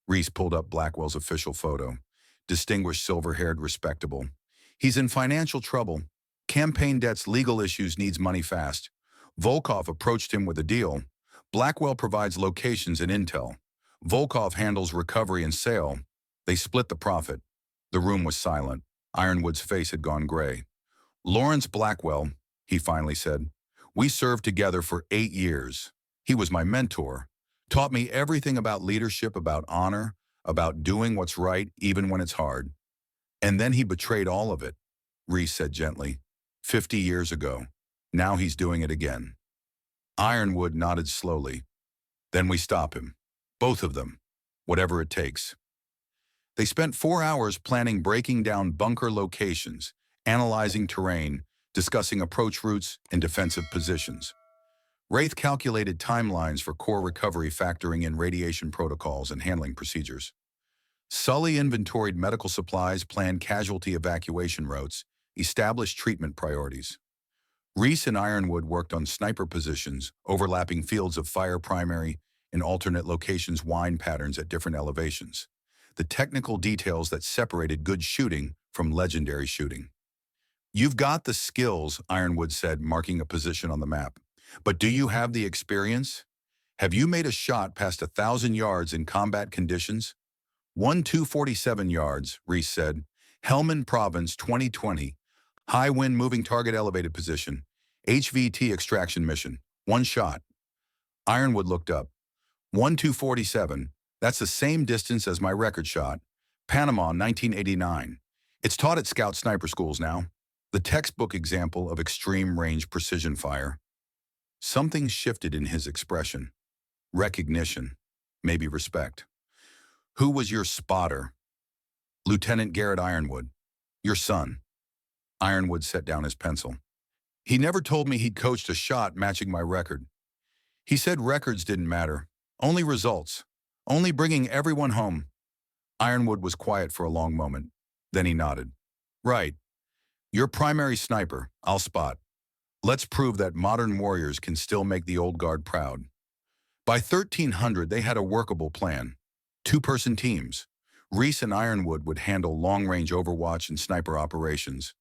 A: Reese pulled up Blackwell's official photo. Distinguished, silver-haired, respectable. "He's in financial trouble. Campaign debts, legal issues, needs money fast. Volkov approached him with a deal. Blackwell provides locations and intel. Volkov handles recovery and sale. They split the profit." The room was silent. Ironwood's face had gone gray. "Lawrence Blackwell," he finally said. "We served together for 8 years. He was my mentor. Taught me everything about leadership, about honor, about doing what's right even when it's hard. And then he betrayed all of it," Reese said gently. 50 years ago. Now he's doing it again." Ironwood nodded slowly. "Then we stop him. Both of them. Whatever it takes." They spent 4 hours planning, breaking down bunker locations, analyzing terrain, discussing approach routes and defensive positions. Wraith calculated timelines for core recovery, factoring in radiation protocols and handling procedures. Sully inventoried medical supplies, planned casualty evacuation routes, established treatment priorities. Reese and Ironwood worked on sniper positions, overlapping fields of fire, primary and alternate locations, wind patterns at different elevations. The technical details that separated good shooting from legendary shooting. "You've got the skills," Ironwood said, marking a position on the map. "But do you have the experience? Have you made a shot past 1,000 yards in combat conditions?" 247 yards, Reese said. "Helmand Province, 2020. High wind, moving target, elevated position. HVT extraction mission. 1 shot." Ironwood looked up. 1247. That's the same distance as my record shot. Panama, 1989. It's taught at scout sniper schools now. The textbook example of extreme range precision fire. Something shifted in his expression. Recognition. Maybe respect. Who was your spotter? Lieutenant Garrett Ironwood. Your son. Ironwood set down his pencil. He never told me he'd coached a shot matching my record. He said records didn't matter. Only results. Only bringing everyone home. Ironwood was quiet for a long moment. Then he nodded. Right. Your primary sniper, I'll spot. Let's prove that modern warriors can still make the old guard proud. By 1300, they had a workable plan. Two-person teams. Reese and Ironwood would handle long-range overwatch and sniper operations.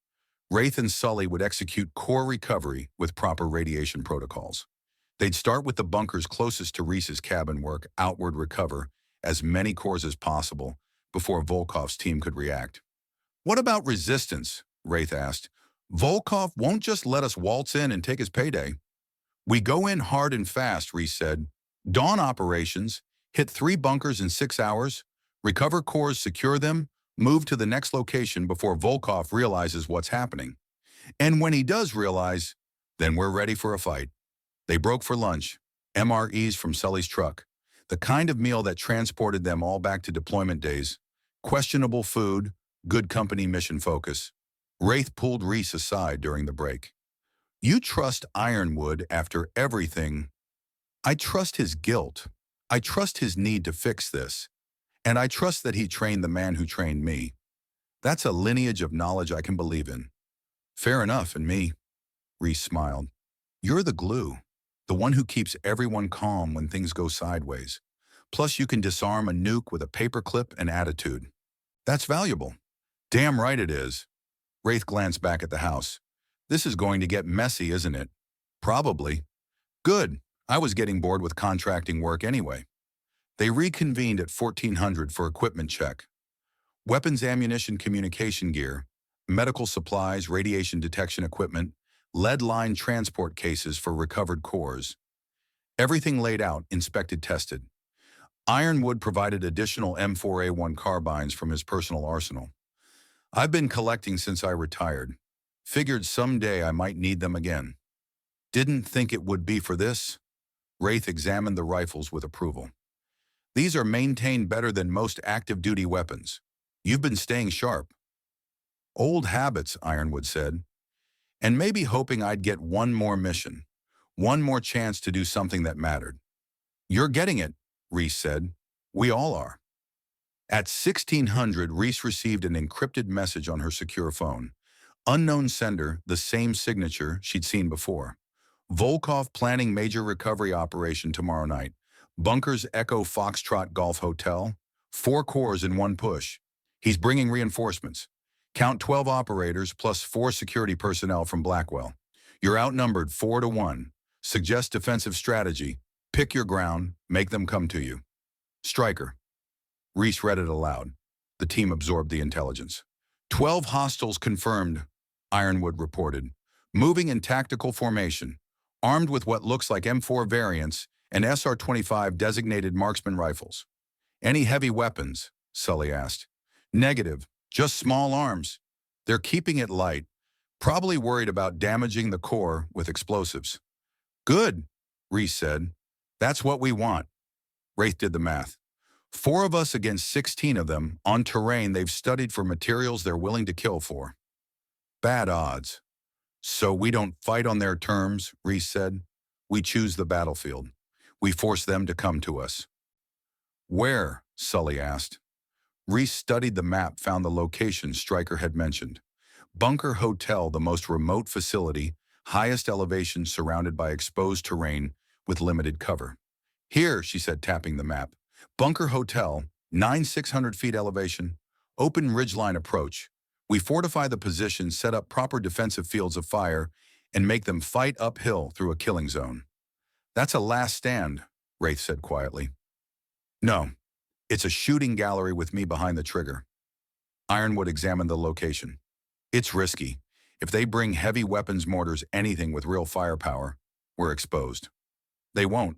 A: Wraith and Sully would execute core recovery with proper radiation protocols. They'd start with the bunkers closest to Reese's cabin, work outward, recover as many cores as possible before Volkov's team could react. What about resistance? Wraith asked. Volkov won't just let us waltz in and take his payday. We go in hard and fast, Reese said. Dawn operations, hit 3 bunkers in 6 hours, recover cores, secure them, move to the next location before Volkov realizes what's happening. And when he does realize, then we're ready for a fight. They broke for lunch, MREs from Sully's truck, the kind of meal that transported them all back to deployment days. Questionable food, good company, mission focus. Wraith pulled Reese aside during the break. You trust Ironwood after everything. I trust his guilt. I trust his need to fix this. And I trust that he trained the man who trained me. That's a lineage of knowledge I can believe in. Fair enough, and me. Reese smiled. You're the glue, the one who keeps everyone calm when things go sideways. Plus, you can disarm a nuke with a paperclip and attitude. That's valuable. Damn right it is. Wraith glanced back at the house. This is going to get messy, isn't it? Probably. Good. I was getting bored with contracting work anyway. They reconvened at 1400 for equipment check. Weapons, ammunition, communication gear, medical supplies, radiation detection equipment, lead line transport cases for recovered cores. Everything laid out, inspected, tested. Ironwood provided additional M4A1 carbines from his personal arsenal. I've been collecting since I retired. Figured someday I might need them again. Didn't think it would be for this. Wraith examined the rifles with approval. These are maintained better than most active-duty weapons. You've been staying sharp. Old habits, Ironwood said. And maybe hoping I'd get one more mission. One more chance to do something that mattered. You're getting it, Reese said. We all are. At 1600, Reese received an encrypted message on her secure phone. Unknown sender, the same signature she'd seen before. Volkov planning major recovery operation tomorrow night. Bunkers Echo Foxtrot Golf Hotel. 4 cores in 1 push. He's bringing reinforcements. Count 12 operators plus 4 security personnel from Blackwell. You're outnumbered 4-1. Suggest defensive strategy. Pick your ground. Make them come to you. Stryker. Reese read it aloud. The team absorbed the intelligence. 12 hostiles confirmed, Ironwood reported. Moving in tactical formation. Armed with what looks like M4 variants and SR-25 designated marksman rifles. Any heavy weapons? Sully asked. Negative. Just small arms. They're keeping it light. Probably worried about damaging the core with explosives. Good, Reese said. That's what we want. Wraith did the math. 4 of us against 16 of them, on terrain they've studied for materials they're willing to kill for. Bad odds. So we don't fight on their terms, Reese said. We choose the battlefield. We force them to come to us. Where? Sully asked. Reese studied the map, found the location Stryker had mentioned. Bunker Hotel, the most remote facility, highest elevation surrounded by exposed terrain with limited cover. Here, she said, tapping the map. Bunker Hotel, 9,600 feet elevation, open ridgeline approach. We fortify the position, set up proper defensive fields of fire, and make them fight uphill through a killing zone. That's a last stand, Wraith said quietly. No, it's a shooting gallery with me behind the trigger. Ironwood examined the location. It's risky. If they bring heavy weapons, mortars, anything with real firepower, we're exposed. They won't.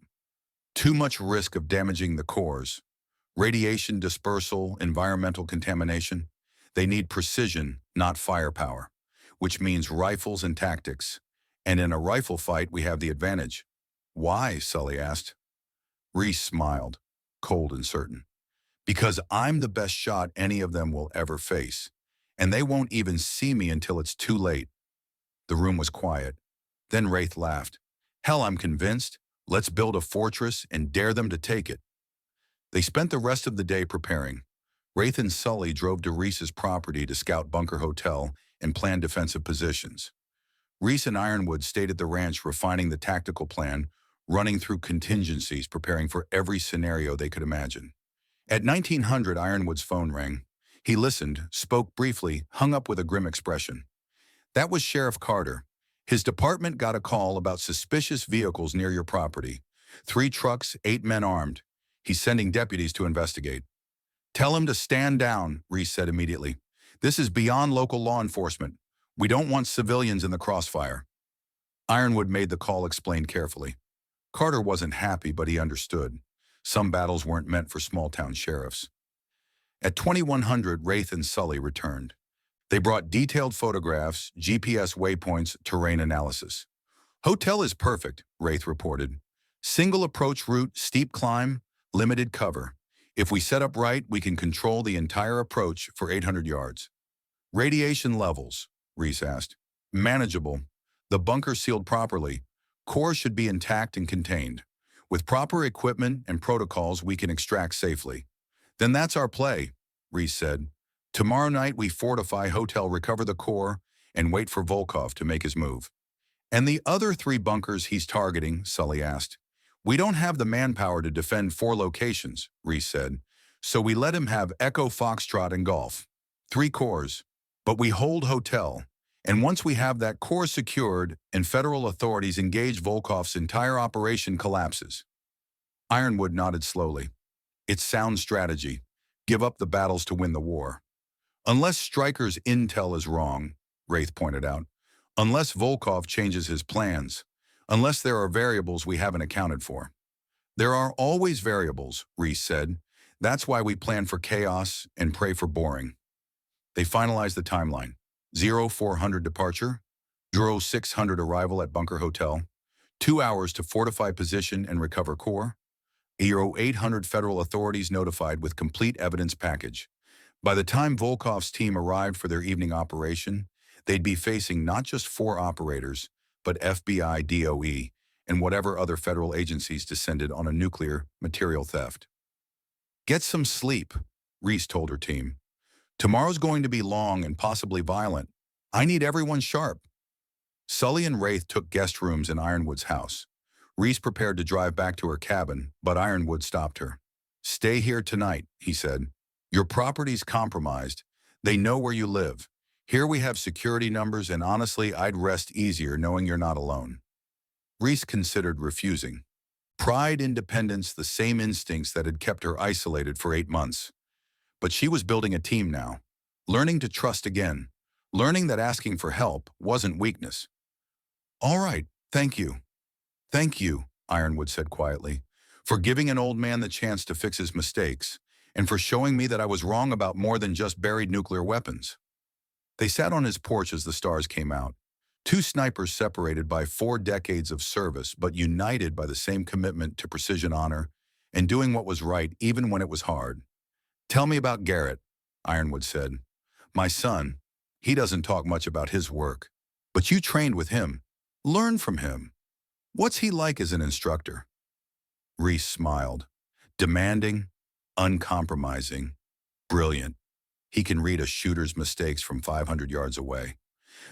A: Too much risk of damaging the cores. Radiation dispersal, environmental contamination. They need precision, not firepower, which means rifles and tactics. And in a rifle fight, we have the advantage. Why? Sully asked. Reese smiled, cold and certain. Because I'm the best shot any of them will ever face. And they won't even see me until it's too late. The room was quiet. Then Wraith laughed. Hell, I'm convinced. Let's build a fortress and dare them to take it. They spent the rest of the day preparing. Wraith and Sully drove to Reese's property to scout Bunker Hotel and plan defensive positions. Reese and Ironwood stayed at the ranch refining the tactical plan, running through contingencies, preparing for every scenario they could imagine. At 1900, Ironwood's phone rang. He listened, spoke briefly, hung up with a grim expression. That was Sheriff Carter. His department got a call about suspicious vehicles near your property. 3 trucks, 8 men armed. He's sending deputies to investigate. Tell him to stand down, Reese said immediately. This is beyond local law enforcement. We don't want civilians in the crossfire. Ironwood made the call explained carefully. Carter wasn't happy, but he understood. Some battles weren't meant for small-town sheriffs. At 2100, Wraith and Sully returned. They brought detailed photographs, GPS waypoints, terrain analysis. Hotel is perfect, Wraith reported. Single approach route, steep climb, limited cover. If we set up right, we can control the entire approach for 800 yards. Radiation levels, Reese asked. Manageable. The bunker sealed properly. Core should be intact and contained. With proper equipment and protocols, we can extract safely. Then that's our play, Reese said. Tomorrow night, we fortify hotel, recover the core, and wait for Volkov to make his move. And the other 3 bunkers he's targeting, Sully asked. We don't have the manpower to defend 4 locations, Reese said. So we let him have Echo, Foxtrot, and Golf. 3 cores. But we hold hotel. And once we have that core secured and federal authorities engage, Volkov's entire operation collapses. Ironwood nodded slowly. It's sound strategy. Give up the battles to win the war. Unless Stryker's intel is wrong, Wraith pointed out. Unless Volkov changes his plans. Unless there are variables we haven't accounted for. There are always variables, Reese said. That's why we plan for chaos and pray for boring. They finalized the timeline. 0400 departure, 0600 arrival at Bunker Hotel, 2 hours to fortify position and recover core, 0800 federal authorities notified with complete evidence package. By the time Volkov's team arrived for their evening operation, they'd be facing not just 4 operators, but FBI, DOE, and whatever other federal agencies descended on a nuclear material theft. Get some sleep, Reese told her team. Tomorrow's going to be long and possibly violent. I need everyone sharp. Sully and Wraith took guest rooms in Ironwood's house. Reese prepared to drive back to her cabin, but Ironwood stopped her. Stay here tonight, he said. Your property's compromised. They know where you live. Here we have security numbers, and honestly, I'd rest easier knowing you're not alone. Reese considered refusing. Pride, independence, the same instincts that had kept her isolated for 8 months. But she was building a team now, learning to trust again, learning that asking for help wasn't weakness. All right, thank you. Thank you, Ironwood said quietly, for giving an old man the chance to fix his mistakes, and for showing me that I was wrong about more than just buried nuclear weapons. They sat on his porch as the stars came out. 2 snipers separated by 4 decades of service, but united by the same commitment to precision honor and doing what was right even when it was hard. Tell me about Garrett, Ironwood said. My son, he doesn't talk much about his work, but you trained with him. Learn from him. What's he like as an instructor? Reese smiled. Demanding, uncompromising, brilliant. He can read a shooter's mistakes from 500 yards away.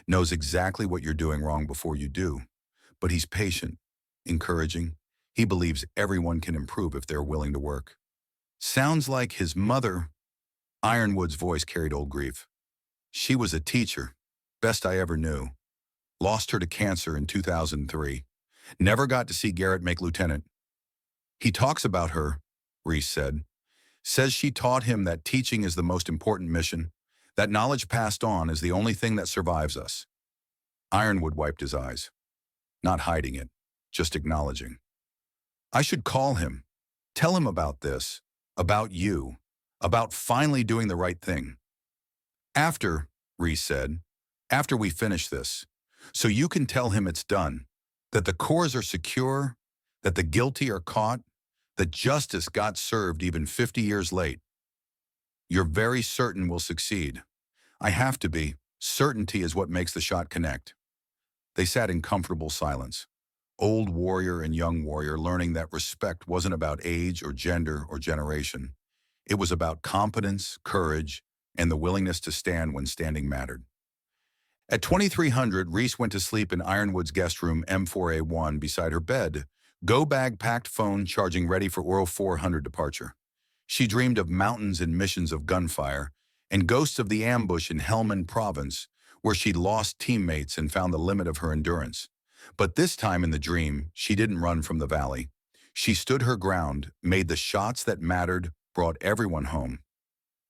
A: Knows exactly what you're doing wrong before you do. But he's patient, encouraging. He believes everyone can improve if they're willing to work. Sounds like his mother. Ironwood's voice carried old grief. She was a teacher, best I ever knew. Lost her to cancer in 2003. Never got to see Garrett make lieutenant. He talks about her, Reese said. Says she taught him that teaching is the most important mission, that knowledge passed on is the only thing that survives us. Ironwood wiped his eyes. Not hiding it, just acknowledging. I should call him. Tell him about this, about you, about finally doing the right thing. After, Reese said, after we finish this, so you can tell him it's done, that the cores are secure, that the guilty are caught, that justice got served even 50 years late. You're very certain we'll succeed. I have to be. Certainty is what makes the shot connect. They sat in comfortable silence. Old warrior and young warrior learning that respect wasn't about age or gender or generation. It was about competence, courage, and the willingness to stand when standing mattered. At 2300, Reese went to sleep in Ironwood's guest room M4A1 beside her bed, go bag packed, phone charging, ready for Oral 400 departure. She dreamed of mountains and missions of gunfire, and ghosts of the ambush in Helmand Province, where she'd lost teammates and found the limit of her endurance. But this time in the dream, she didn't run from the valley. She stood her ground, made the shots that mattered, brought everyone home.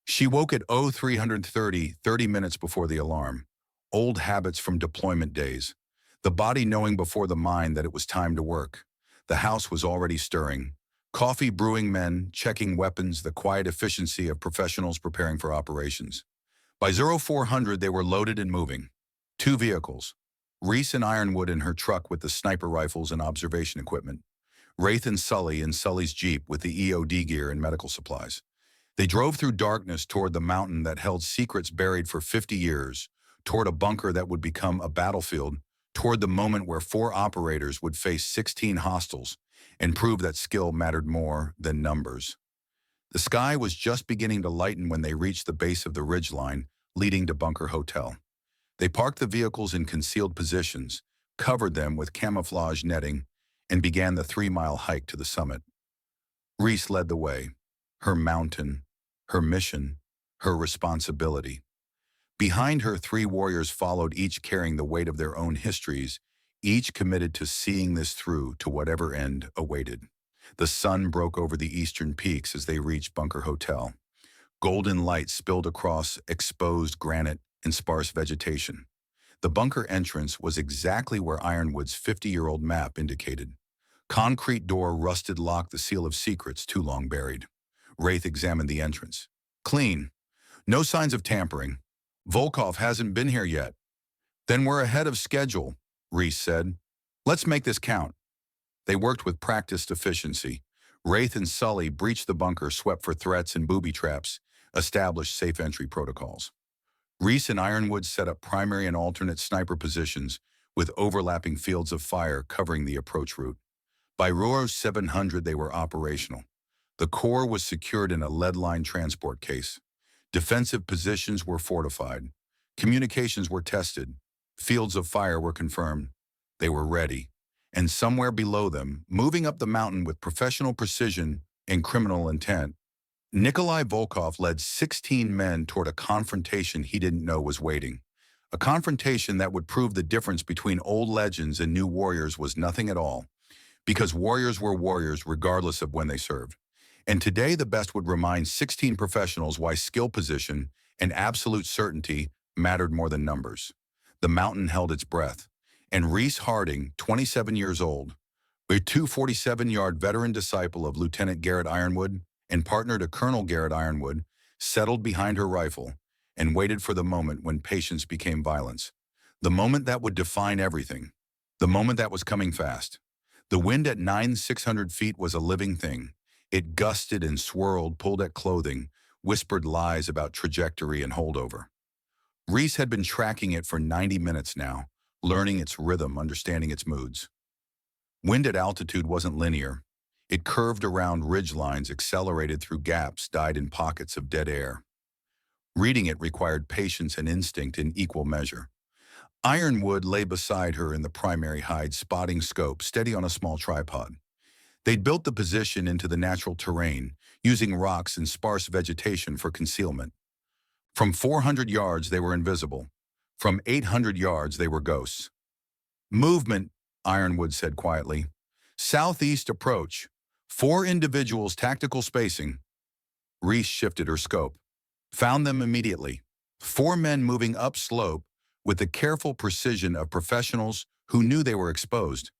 A: She woke at 0330, 30 minutes before the alarm. Old habits from deployment days. The body knowing before the mind that it was time to work. The house was already stirring. Coffee brewing, men checking weapons, the quiet efficiency of professionals preparing for operations. By 0400, they were loaded and moving. 2 vehicles. Reese and Ironwood in her truck with the sniper rifles and observation equipment. Wraith and Sully in Sully's Jeep with the EOD gear and medical supplies. They drove through darkness toward the mountain that held secrets buried for 50 years, toward a bunker that would become a battlefield, toward the moment where 4 operators would face 16 hostiles and prove that skill mattered more than numbers. The sky was just beginning to lighten when they reached the base of the ridgeline leading to Bunker Hotel. They parked the vehicles in concealed positions, covered them with camouflage netting, and began the 3-mile hike to the summit. Reese led the way, her mountain, her mission, her responsibility. Behind her, 3 warriors followed, each carrying the weight of their own histories, each committed to seeing this through to whatever end awaited. The sun broke over the eastern peaks as they reached Bunker Hotel. Golden light spilled across exposed granite and sparse vegetation. The bunker entrance was exactly where Ironwood's 50-year-old map indicated. Concrete door, rusted lock, the seal of secrets too long buried. Wraith examined the entrance. Clean. No signs of tampering. Volkov hasn't been here yet. Then we're ahead of schedule, Reese said. Let's make this count. They worked with practiced efficiency. Wraith and Sully breached the bunker, swept for threats and booby traps, established safe entry protocols. Reese and Ironwood set up primary and alternate sniper positions with overlapping fields of fire covering the approach route. By Roar 700, they were operational. The core was secured in a lead-lined transport case. Defensive positions were fortified. Communications were tested. Fields of fire were confirmed. They were ready. And somewhere below them, moving up the mountain with professional precision and criminal intent, Nikolai Volkov led 16 men toward a confrontation he didn't know was waiting. A confrontation that would prove the difference between old legends and new warriors was nothing at all, because warriors were warriors regardless of when they served. And today the best would remind 16 professionals why skill, position, and absolute certainty mattered more than numbers. The mountain held its breath, and Reese Harding, 27 years old, a 247-yard veteran disciple of Lieutenant Garrett Ironwood and partner to Colonel Garrett Ironwood, settled behind her rifle and waited for the moment when patience became violence. The moment that would define everything. The moment that was coming fast. The wind at 9,600 feet was a living thing. It gusted and swirled, pulled at clothing, whispered lies about trajectory and holdover. Reese had been tracking it for 90 minutes now, learning its rhythm, understanding its moods. Wind at altitude wasn't linear. It curved around ridge lines, accelerated through gaps, died in pockets of dead air. Reading it required patience and instinct in equal measure. Ironwood lay beside her in the primary hide, spotting scope, steady on a small tripod. They'd built the position into the natural terrain, using rocks and sparse vegetation for concealment. From 400 yards, they were invisible. From 800 yards, they were ghosts. Movement, Ironwood said quietly. Southeast approach. 4 individuals, tactical spacing. Reese shifted her scope. Found them immediately. 4 men moving upslope with the careful precision of professionals who knew they were exposed.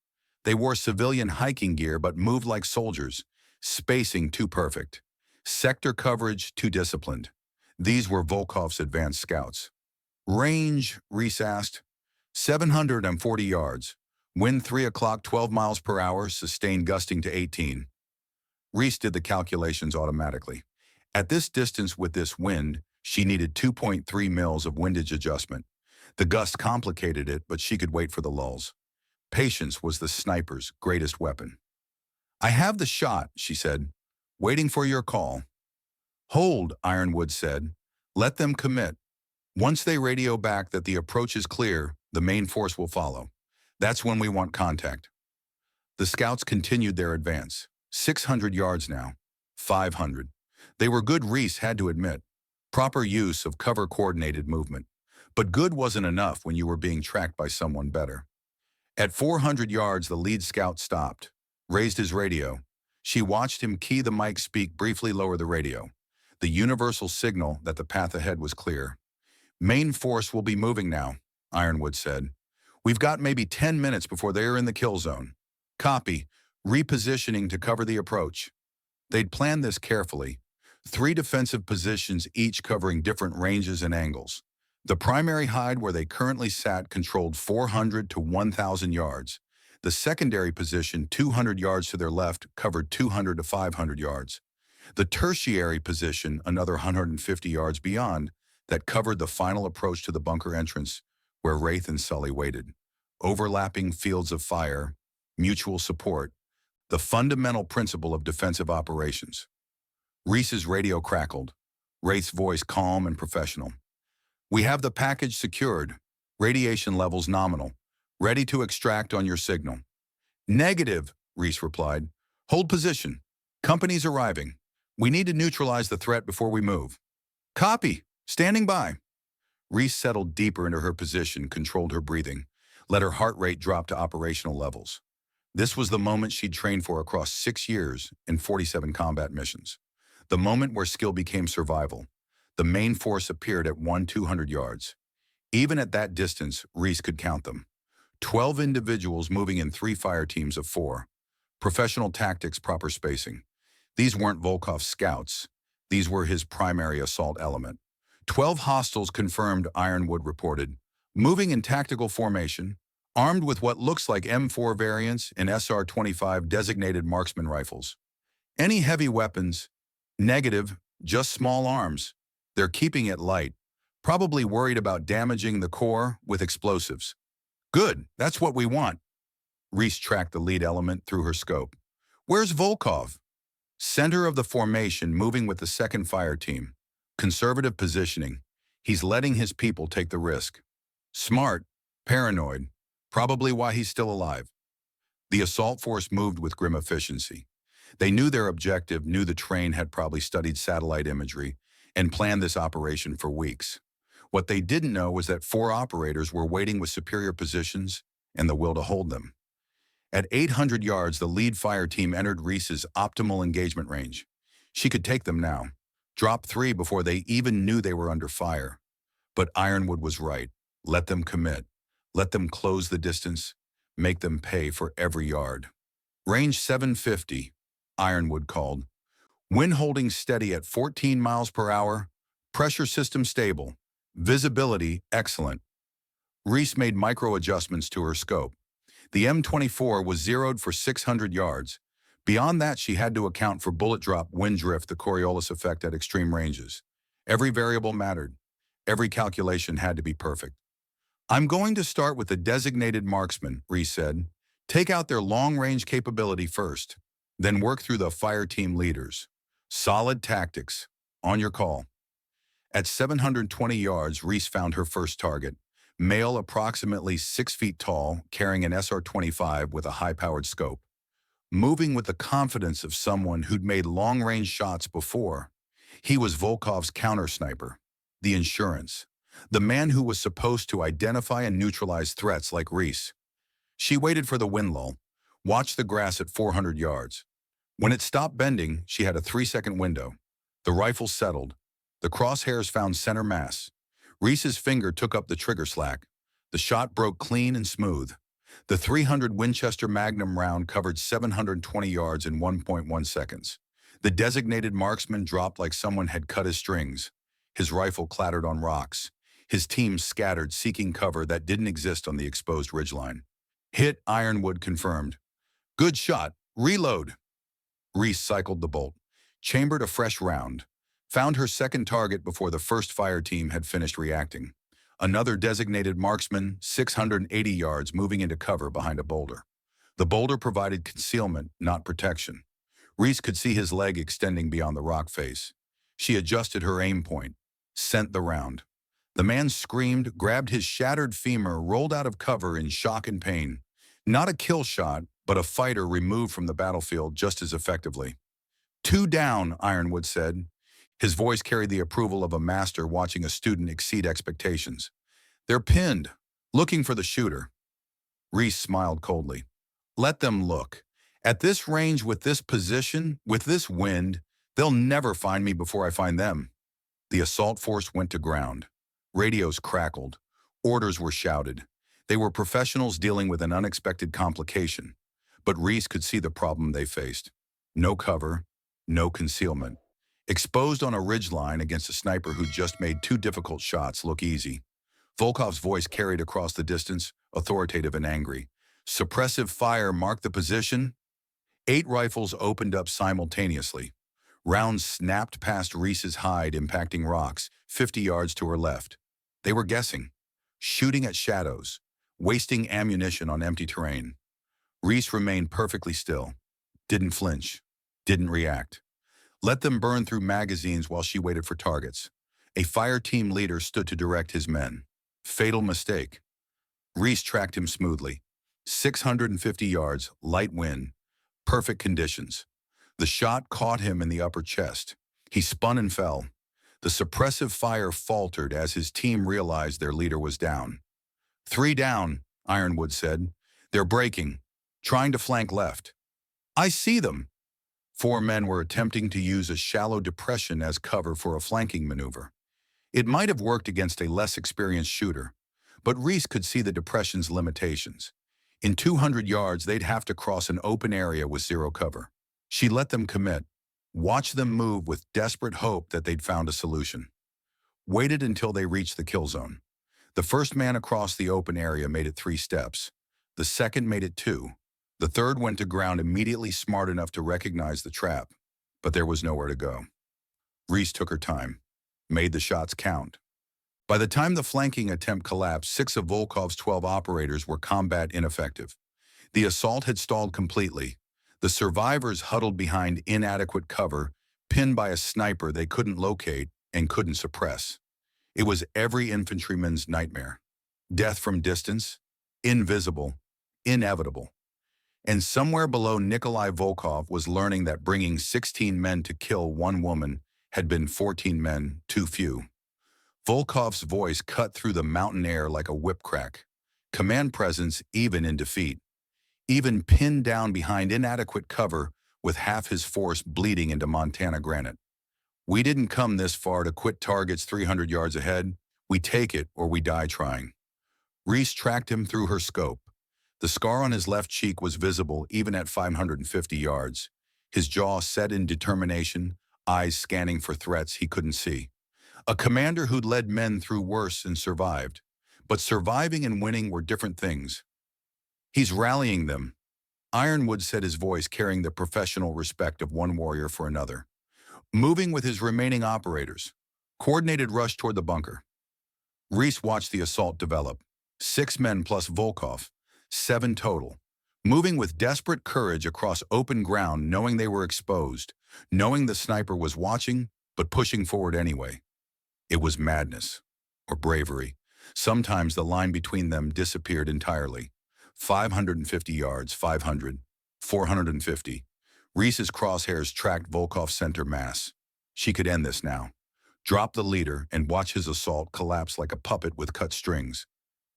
A: They wore civilian hiking gear but moved like soldiers, spacing too perfect. Sector coverage too disciplined. These were Volkov's advanced scouts. Range, Reese asked. 740 yards. Wind 3 o'clock, 12 miles per hour, sustained gusting to 18. Reese did the calculations automatically. At this distance with this wind, she needed 2.3 mils of windage adjustment. The gust complicated it, but she could wait for the lulls. Patience was the sniper's greatest weapon. I have the shot, she said, waiting for your call. Hold, Ironwood said. Let them commit. Once they radio back that the approach is clear, the main force will follow. That's when we want contact. The scouts continued their advance. 600 yards now. 500. They were good, Reese had to admit. Proper use of cover-coordinated movement. But good wasn't enough when you were being tracked by someone better. At 400 yards, the lead scout stopped, raised his radio. She watched him key the mic, speak, briefly lower the radio. The universal signal that the path ahead was clear. Main force will be moving now, Ironwood said. We've got maybe 10 minutes before they are in the kill zone. Copy. Repositioning to cover the approach. They'd planned this carefully. 3 defensive positions, each covering different ranges and angles. The primary hide where they currently sat controlled 400 to 1,000 yards. The secondary position, 200 yards to their left, covered 200 to 500 yards. The tertiary position, another 150 yards beyond, that covered the final approach to the bunker entrance, where Wraith and Sully waited. Overlapping fields of fire, mutual support, the fundamental principle of defensive operations. Reese's radio crackled, Wraith's voice calm and professional. We have the package secured, radiation levels nominal, ready to extract on your signal. Negative, Reese replied. Hold position. Company's arriving. We need to neutralize the threat before we move. Copy. Standing by. Reese settled deeper into her position, controlled her breathing, let her heart rate drop to operational levels. This was the moment she'd trained for across 6 years and 47 combat missions. The moment where skill became survival. The main force appeared at 200 yards. Even at that distance, Reese could count them. 12 individuals moving in 3 fire teams of 4. Professional tactics, proper spacing. These weren't Volkov's scouts. These were his primary assault element. 12 hostiles confirmed, Ironwood reported. Moving in tactical formation, armed with what looks like M4 variants and SR-25 designated marksman rifles. Any heavy weapons? Negative, just small arms. They're keeping it light, probably worried about damaging the core with explosives. Good, that's what we want. Reese tracked the lead element through her scope. Where's Volkov? Center of the formation, moving with the second fire team. Conservative positioning. He's letting his people take the risk. Smart, paranoid, probably why he's still alive. The assault force moved with grim efficiency. They knew their objective, knew the train had probably studied satellite imagery, and planned this operation for weeks. What they didn't know was that 4 operators were waiting with superior positions and the will to hold them. At 800 yards, the lead fire team entered Reese's optimal engagement range. She could take them now, drop 3 before they even knew they were under fire. But Ironwood was right. Let them commit. Let them close the distance. Make them pay for every yard. Range 750, Ironwood called. Wind holding steady at 14 miles per hour. Pressure system stable. Visibility excellent. Reese made micro adjustments to her scope. The M24 was zeroed for 600 yards. Beyond that, she had to account for bullet drop, wind drift, the Coriolis effect at extreme ranges. Every variable mattered. Every calculation had to be perfect. I'm going to start with the designated marksman, Reese said. Take out their long-range capability first, then work through the fire team leaders. Solid tactics. On your call. At 720 yards, Reese found her first target. Male, approximately 6 feet tall, carrying an SR-25 with a high-powered scope. Moving with the confidence of someone who'd made long-range shots before. He was Volkov's counter-sniper. The insurance. The man who was supposed to identify and neutralize threats like Reese. She waited for the wind lull, watched the grass at 400 yards. When it stopped bending, she had a 3-second window. The rifle settled. The crosshairs found center mass. Reese's finger took up the trigger slack. The shot broke clean and smooth. The 300 Winchester Magnum round covered 720 yards in 1.1 seconds. The designated marksman dropped like someone had cut his strings. His rifle clattered on rocks. His team scattered, seeking cover that didn't exist on the exposed ridgeline. Hit, Ironwood confirmed. Good shot. Reload. Reese cycled the bolt, chambered a fresh round, found her second target before the first fire team had finished reacting. Another designated marksman, 680 yards, moving into cover behind a boulder. The boulder provided concealment, not protection. Reese could see his leg extending beyond the rock face. She adjusted her aim point, sent the round. The man screamed, grabbed his shattered femur, rolled out of cover in shock and pain. Not a kill shot, but a fighter removed from the battlefield just as effectively. 2 down, Ironwood said. His voice carried the approval of a master watching a student exceed expectations. They're pinned, looking for the shooter. Reese smiled coldly. Let them look. At this range, with this position, with this wind, they'll never find me before I find them. The assault force went to ground. Radios crackled. Orders were shouted. They were professionals dealing with an unexpected complication. But Reese could see the problem they faced. No cover, no concealment. Exposed on a ridgeline against a sniper who just made 2 difficult shots look easy. Volkov's voice carried across the distance, authoritative and angry. Suppressive fire marked the position. 8 rifles opened up simultaneously. Rounds snapped past Reese's hide, impacting rocks, 50 yards to her left. They were guessing, shooting at shadows, wasting ammunition on empty terrain. Reese remained perfectly still, didn't flinch, didn't react. Let them burn through magazines while she waited for targets. A fire team leader stood to direct his men. Fatal mistake. Reese tracked him smoothly. 650 yards, light wind, perfect conditions. The shot caught him in the upper chest. He spun and fell. The suppressive fire faltered as his team realized their leader was down. 3 down, Ironwood said. They're breaking, trying to flank left. I see them. 4 men were attempting to use a shallow depression as cover for a flanking maneuver. It might have worked against a less experienced shooter, but Reese could see the depression's limitations. In 200 yards, they'd have to cross an open area with 0 cover. She let them commit, watched them move with desperate hope that they'd found a solution. Waited until they reached the kill zone. The first man across the open area made it 3 steps. The second made it 2. The third went to ground immediately, smart enough to recognize the trap, but there was nowhere to go. Reese took her time, made the shots count. By the time the flanking attempt collapsed, 6 of Volkov's 12 operators were combat ineffective. The assault had stalled completely. The survivors huddled behind inadequate cover, pinned by a sniper they couldn't locate and couldn't suppress. It was every infantryman's nightmare. Death from distance, invisible, inevitable. And somewhere below, Nikolai Volkov was learning that bringing 16 men to kill 1 woman had been 14 men too few. Volkov's voice cut through the mountain air like a whip crack. Command presence even in defeat. Even pinned down behind inadequate cover with half his force bleeding into Montana granite. We didn't come this far to quit targets 300 yards ahead. We take it or we die trying. Reese tracked him through her scope. The scar on his left cheek was visible even at 550 yards. His jaw set in determination, eyes scanning for threats he couldn't see. A commander who'd led men through worse and survived. But surviving and winning were different things. He's rallying them. Ironwood said, his voice carrying the professional respect of one warrior for another. Moving with his remaining operators. Coordinated rush toward the bunker. Reese watched the assault develop. 6 men plus Volkov. 7 total. Moving with desperate courage across open ground, knowing they were exposed. Knowing the sniper was watching, but pushing forward anyway. It was madness. Or bravery. Sometimes the line between them disappeared entirely. 550 yards, 500, 450. Reese's crosshairs tracked Volkov's center mass. She could end this now. Drop the leader and watch his assault collapse like a puppet with cut strings.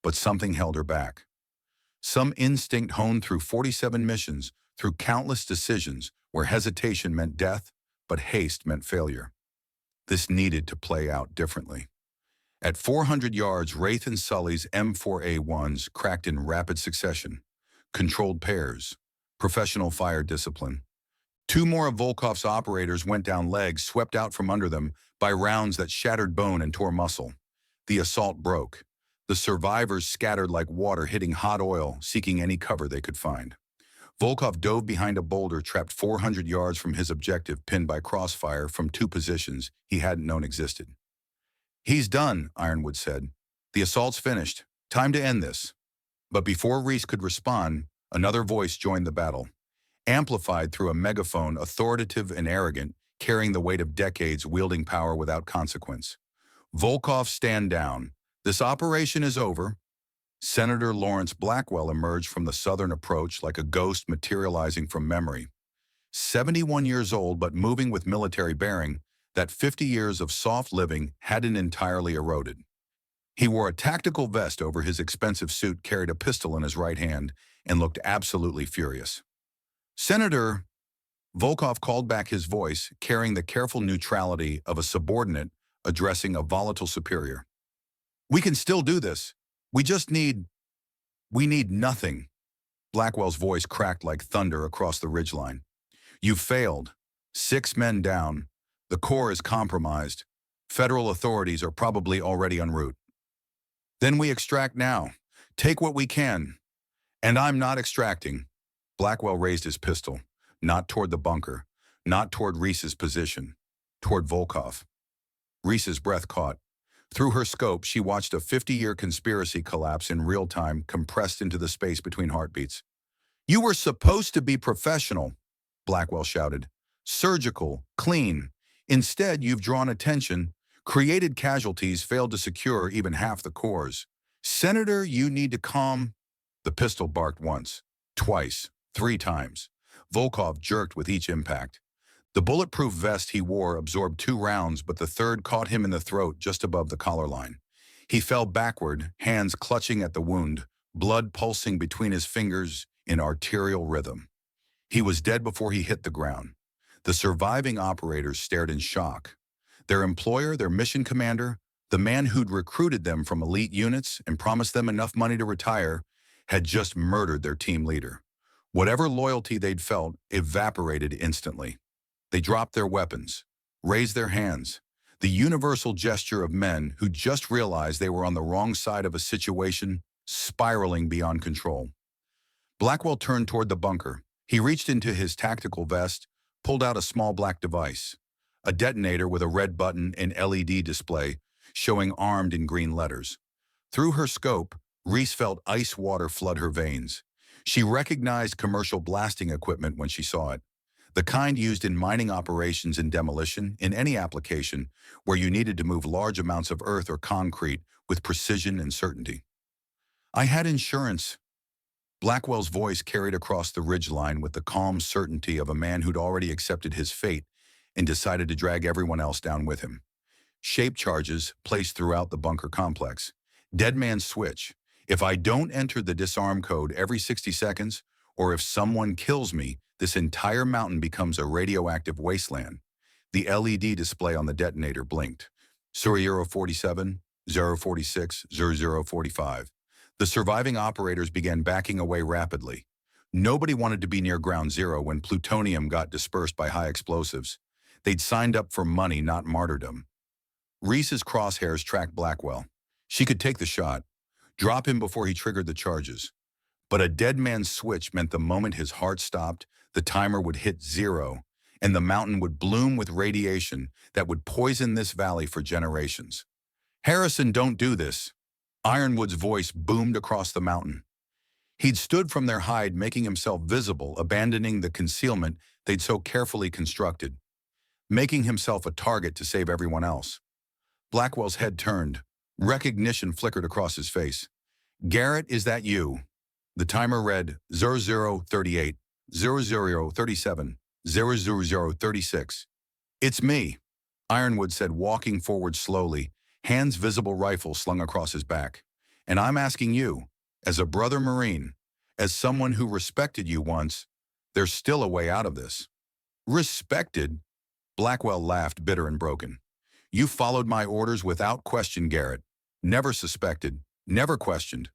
A: But something held her back. Some instinct honed through 47 missions, through countless decisions where hesitation meant death, but haste meant failure. This needed to play out differently. At 400 yards, Wraith and Sully's M4A1s cracked in rapid succession. controlled pairs, professional fire discipline. Two more of Volkov's operators went down, legs swept out from under them by rounds that shattered bone and tore muscle. The assault broke. The survivors scattered like water hitting hot oil, seeking any cover they could find. Volkov dove behind a boulder trapped 400 yards from his objective, pinned by crossfire from two positions he hadn't known existed. "He's done," Ironwood said. "The assault's finished. Time to end this." But before Reese could respond, another voice joined the battle. Amplified through a megaphone, authoritative and arrogant, carrying the weight of decades, wielding power without consequence. "Volkov, stand down. This operation is over." Senator Lawrence Blackwell emerged from the southern approach like a ghost materializing from memory. 71 years old but moving with military bearing, that 50 years of soft living hadn't entirely eroded. He wore a tactical vest over his expensive suit, carried a pistol in his right hand, and looked absolutely furious. "Senator," Volkov called back, his voice carrying the careful neutrality of a subordinate addressing a volatile superior. "We can still do this. We need nothing." Blackwell's voice cracked like thunder across the ridgeline. "You failed. 6 men down. The Corps is compromised. Federal authorities are probably already en route. Then we extract now. Take what we can." "And I'm not extracting." Blackwell raised his pistol, not toward the bunker, not toward Reese's position, toward Volkov. Reese's breath caught. Through her scope, she watched a 50-year conspiracy collapse in real time, compressed into the space between heartbeats. "You were supposed to be professional," Blackwell shouted. "Surgical, clean. Instead, you've drawn attention, created casualties, failed to secure even half the Corps. Senator, you need to calm." The pistol barked once, twice, 3 times. Volkov jerked with each impact. The bulletproof vest he wore absorbed 2 rounds, but the third caught him in the throat just above the collar line. He fell backward, hands clutching at the wound, blood pulsing between his fingers in arterial rhythm. He was dead before he hit the ground. The surviving operators stared in shock. Their employer, their mission commander, the man who'd recruited them from elite units and promised them enough money to retire, had just murdered their team leader. Whatever loyalty they'd felt evaporated instantly. They dropped their weapons, raised their hands, the universal gesture of men who just realized they were on the wrong side of a situation spiraling beyond control. Blackwell turned toward the bunker. He reached into his tactical vest, pulled out a small black device, a detonator with a red button and LED display showing armed in green letters. Through her scope, Reese felt ice water flood her veins. She recognized commercial blasting equipment when she saw it. The kind used in mining operations and demolition, in any application where you needed to move large amounts of earth or concrete with precision and certainty. "I had insurance." Blackwell's voice carried across the ridgeline with the calm certainty of a man who'd already accepted his fate and decided to drag everyone else down with him. Shape charges placed throughout the bunker complex. Dead man's switch. If I don't enter the disarm code every 60 seconds, or if someone kills me, this entire mountain becomes a radioactive wasteland. The LED display on the detonator blinked. 047, 046, 0045. The surviving operators began backing away rapidly. Nobody wanted to be near ground zero when plutonium got dispersed by high explosives. They'd signed up for money, not martyrdom. Reese's crosshairs tracked Blackwell. She could take the shot, drop him before he triggered the charges. But a dead man's switch meant the moment his heart stopped, the timer would hit 0, and the mountain would bloom with radiation that would poison this valley for generations. "Harrison, don't do this." Ironwood's voice boomed across the mountain. He'd stood from their hide, making himself visible, abandoning the concealment they'd so carefully constructed, making himself a target to save everyone else. Blackwell's head turned. Recognition flickered across his face. "Garrett, is that you?" The timer read 0038, 0037, 00036. "It's me," Ironwood said, walking forward slowly, hands visible, rifle slung across his back. "And I'm asking you, as a brother Marine, as someone who respected you once, there's still a way out of this." "Respected?" Blackwell laughed, bitter and broken. "You followed my orders without question, Garrett. Never suspected, never questioned.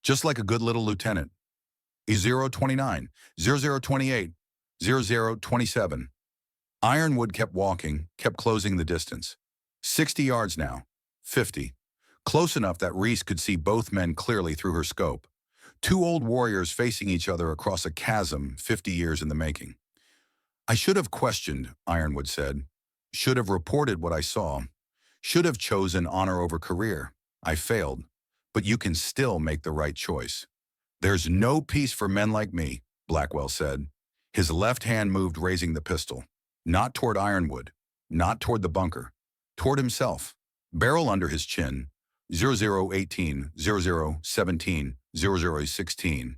A: Just like a good little lieutenant." 0029, 0028, 0027. Ironwood kept walking, kept closing the distance. 60 yards now. 50. Close enough that Reese could see both men clearly through her scope. Two old warriors facing each other across a chasm 50 years in the making. I should have questioned, Ironwood said. Should have reported what I saw. Should have chosen honor over career. I failed. But you can still make the right choice. There's no peace for men like me, Blackwell said. His left hand moved, raising the pistol. Not toward Ironwood, not toward the bunker, toward himself. Barrel under his chin, 0018, 0017, 0016.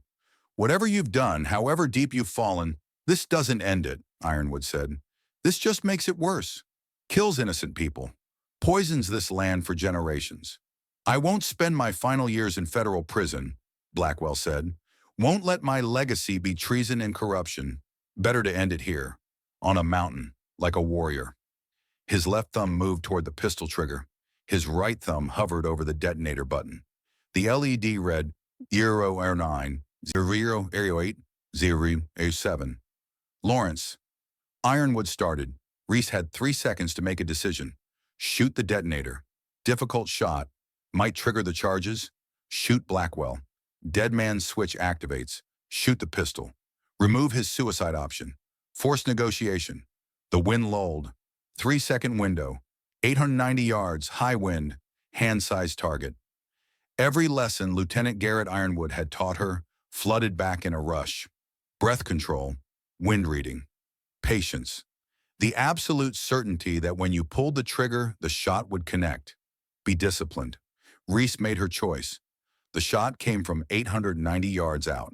A: Whatever you've done, however deep you've fallen, this doesn't end it, Ironwood said. This just makes it worse. Kills innocent people. Poisons this land for generations. I won't spend my final years in federal prison, Blackwell said. Won't let my legacy be treason and corruption. Better to end it here, on a mountain, like a warrior. His left thumb moved toward the pistol trigger. His right thumb hovered over the detonator button. The LED read 009, 008, 007. Lawrence. Ironwood started. Reese had 3 seconds to make a decision. Shoot the detonator. Difficult shot. Might trigger the charges. Shoot Blackwell. Dead man's switch activates. Shoot the pistol. Remove his suicide option. Forced negotiation. The wind lulled. 3-second window. 890 yards, high wind, hand-sized target. Every lesson Lieutenant Garrett Ironwood had taught her flooded back in a rush. Breath control, wind reading, patience. The absolute certainty that when you pulled the trigger, the shot would connect. Be disciplined. Reese made her choice. The shot came from 890 yards out.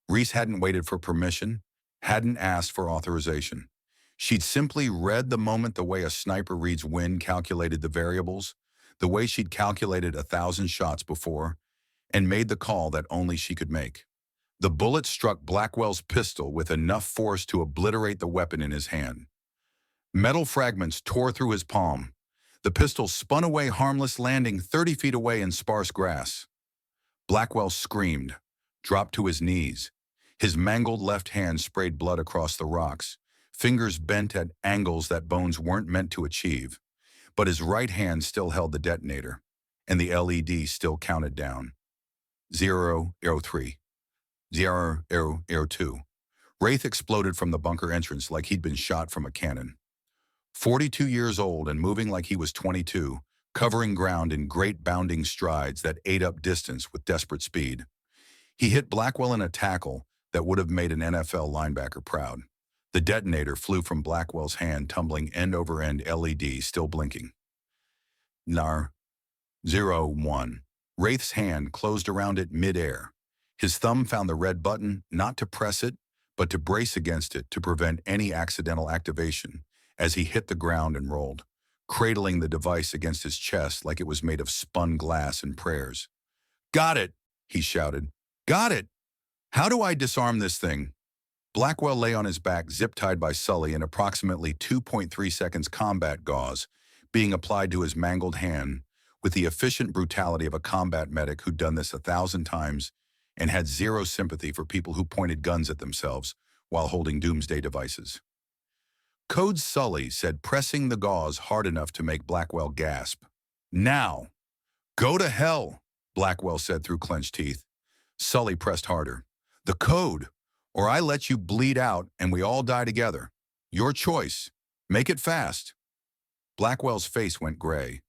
A: Reese hadn't waited for permission, hadn't asked for authorization. She'd simply read the moment the way a sniper reads wind, calculated the variables, the way she'd calculated 1,000 shots before, and made the call that only she could make. The bullet struck Blackwell's pistol with enough force to obliterate the weapon in his hand. Metal fragments tore through his palm. The pistol spun away harmless, landing 30 feet away in sparse grass. Blackwell screamed, dropped to his knees. His mangled left hand sprayed blood across the rocks, fingers bent at angles that bones weren't meant to achieve. But his right hand still held the detonator, and the LED still counted down. 003, 002. Wraith exploded from the bunker entrance like he'd been shot from a cannon. 42 years old and moving like he was 22, covering ground in great bounding strides that ate up distance with desperate speed. He hit Blackwell in a tackle that would have made an NFL linebacker proud. The detonator flew from Blackwell's hand, tumbling end over end, LED still blinking. NAR 01. Wraith's hand closed around it mid-air. His thumb found the red button, not to press it, but to brace against it to prevent any accidental activation as he hit the ground and rolled, cradling the device against his chest like it was made of spun glass and prayers. "Got it," he shouted. "Got it! How do I disarm this thing?" Blackwell lay on his back, zip-tied by Sully in approximately 2.3 seconds combat gauze being applied to his mangled hand with the efficient brutality of a combat medic who'd done this 1,000 times and had zero sympathy for people who pointed guns at themselves while holding doomsday devices. Code Sully said, pressing the gauze hard enough to make Blackwell gasp. "Now!" "Go to hell," Blackwell said through clenched teeth. Sully pressed harder. "The code, or I let you bleed out and we all die together. Your choice. Make it fast." Blackwell's face went gray,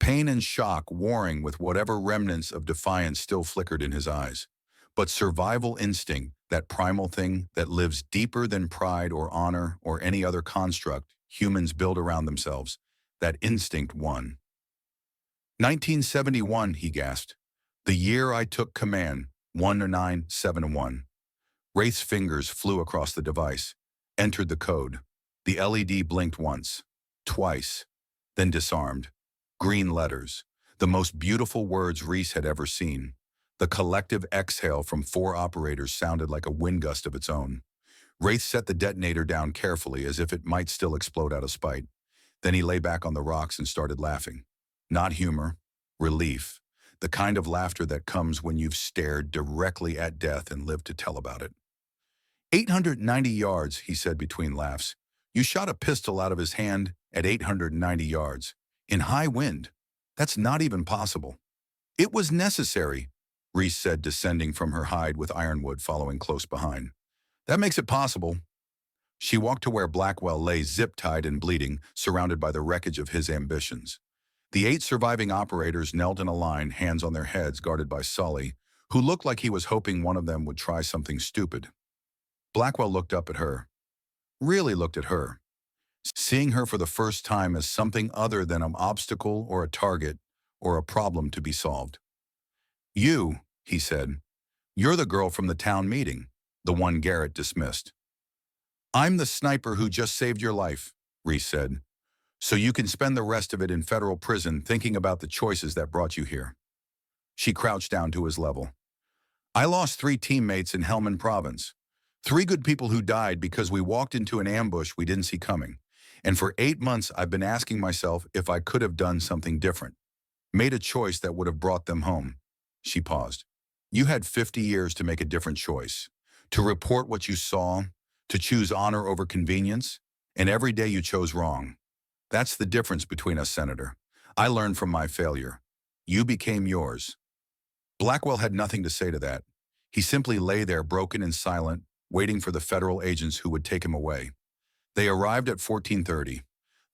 A: pain and shock warring with whatever remnants of defiance still flickered in his eyes. But survival instinct, that primal thing that lives deeper than pride or honor or any other construct humans build around themselves, that instinct won. 1971, he gasped. "The year I took command, 1971. Wraith's fingers flew across the device, entered the code. The LED blinked once, twice, then disarmed. Green letters, the most beautiful words Reese had ever seen. The collective exhale from 4 operators sounded like a wind gust of its own. Wraith set the detonator down carefully as if it might still explode out of spite. Then he lay back on the rocks and started laughing. Not humor, relief. the kind of laughter that comes when you've stared directly at death and lived to tell about it. 890 yards, he said between laughs. You shot a pistol out of his hand at 890 yards. In high wind. That's not even possible. It was necessary, Reese said, descending from her hide with Ironwood following close behind. That makes it possible. She walked to where Blackwell lay zip-tied and bleeding, surrounded by the wreckage of his ambitions. The 8 surviving operators knelt in a line, hands on their heads, guarded by Sully, who looked like he was hoping one of them would try something stupid. Blackwell looked up at her. Really looked at her. Seeing her for the first time as something other than an obstacle or a target or a problem to be solved. You, he said, you're the girl from the town meeting, the one Garrett dismissed. I'm the sniper who just saved your life, Reese said, so you can spend the rest of it in federal prison thinking about the choices that brought you here. She crouched down to his level. I lost 3 teammates in Helmand Province. 3 good people who died because we walked into an ambush we didn't see coming. And for 8 months, I've been asking myself if I could have done something different. Made a choice that would have brought them home. She paused. You had 50 years to make a different choice. To report what you saw, to choose honor over convenience, and every day you chose wrong. That's the difference between us, Senator. I learned from my failure. You became yours. Blackwell had nothing to say to that. He simply lay there broken and silent, waiting for the federal agents who would take him away. They arrived at 14:30.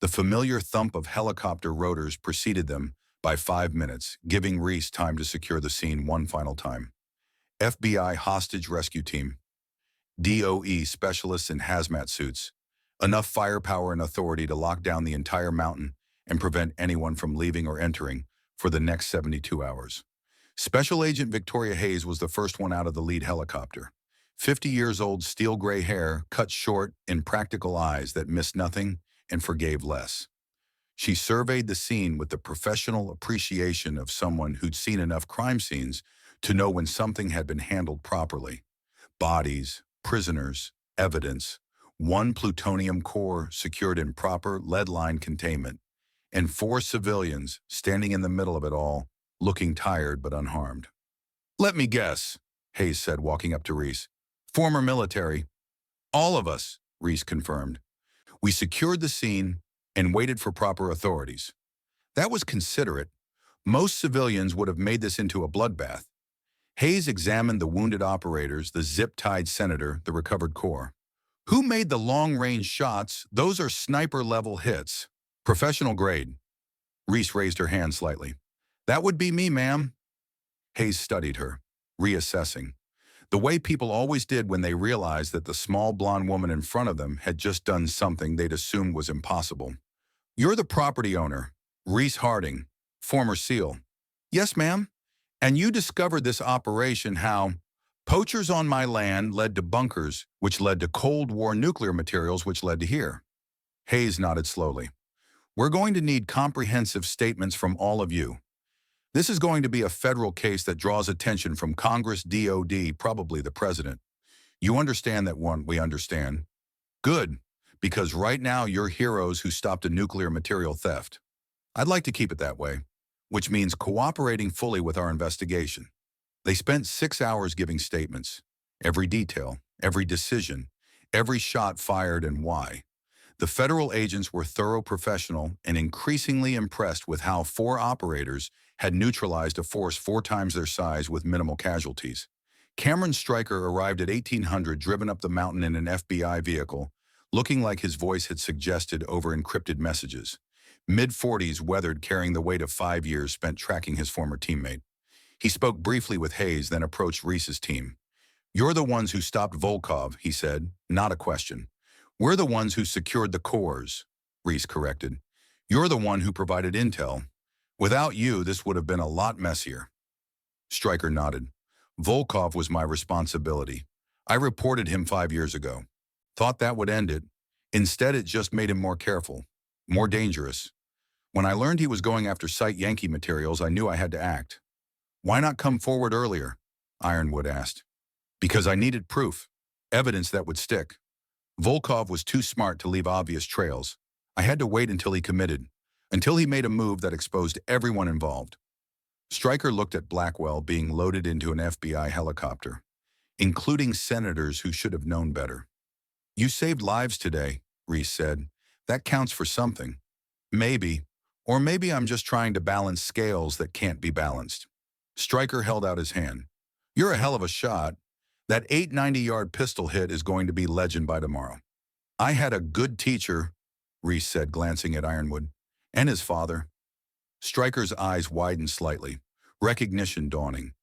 A: The familiar thump of helicopter rotors preceded them by 5 minutes, giving Reese time to secure the scene one final time. FBI hostage rescue team. DOE specialists in hazmat suits. Enough firepower and authority to lock down the entire mountain and prevent anyone from leaving or entering for the next 72 hours. Special Agent Victoria Hayes was the first one out of the lead helicopter. 50 years old, steel gray hair, cut short, and practical eyes that missed nothing and forgave less. She surveyed the scene with the professional appreciation of someone who'd seen enough crime scenes to know when something had been handled properly. Bodies, prisoners, evidence, 1 plutonium core secured in proper lead-line containment, and 4 civilians standing in the middle of it all, looking tired but unharmed. Let me guess, Hayes said, walking up to Reese. Former military. All of us, Reese confirmed. We secured the scene and waited for proper authorities. That was considerate. Most civilians would have made this into a bloodbath. Hayes examined the wounded operators, the zip-tied senator, the recovered core. Who made the long-range shots? Those are sniper-level hits. Professional grade. Reese raised her hand slightly. That would be me, ma'am. Hayes studied her, reassessing. The way people always did when they realized that the small blonde woman in front of them had just done something they'd assumed was impossible. You're the property owner, Reese Harding, former SEAL. Yes, ma'am. And you discovered this operation how poachers on my land led to bunkers, which led to Cold War nuclear materials, which led to here. Hayes nodded slowly. We're going to need comprehensive statements from all of you. This is going to be a federal case that draws attention from Congress, DOD, probably the president. You understand that one, we understand. Good, because right now you're heroes who stopped a nuclear material theft. I'd like to keep it that way, which means cooperating fully with our investigation. They spent 6 hours giving statements. Every detail, every decision, every shot fired and why. The federal agents were thorough professional and increasingly impressed with how 4 operators had neutralized a force 4 times their size with minimal casualties. Cameron Stryker arrived at 1800 driven up the mountain in an FBI vehicle, looking like his voice had suggested over encrypted messages. Mid-40s, weathered, carrying the weight of 5 years spent tracking his former teammate. He spoke briefly with Hayes, then approached Reese's team. You're the ones who stopped Volkov, he said, not a question. We're the ones who secured the cores, Reese corrected. You're the one who provided intel. Without you, this would have been a lot messier. Stryker nodded. Volkov was my responsibility. I reported him 5 years ago. Thought that would end it. Instead, it just made him more careful, more dangerous. When I learned he was going after Site Yankee materials, I knew I had to act. Why not come forward earlier? Ironwood asked. Because I needed proof, evidence that would stick. Volkov was too smart to leave obvious trails. I had to wait until he committed, until he made a move that exposed everyone involved. Stryker looked at Blackwell being loaded into an FBI helicopter, including senators who should have known better. You saved lives today, Reese said. That counts for something. Maybe. Or maybe I'm just trying to balance scales that can't be balanced. Stryker held out his hand. You're a hell of a shot. That 890-yard pistol hit is going to be legend by tomorrow. I had a good teacher, Reese said, glancing at Ironwood, and his father. Stryker's eyes widened slightly, recognition dawning.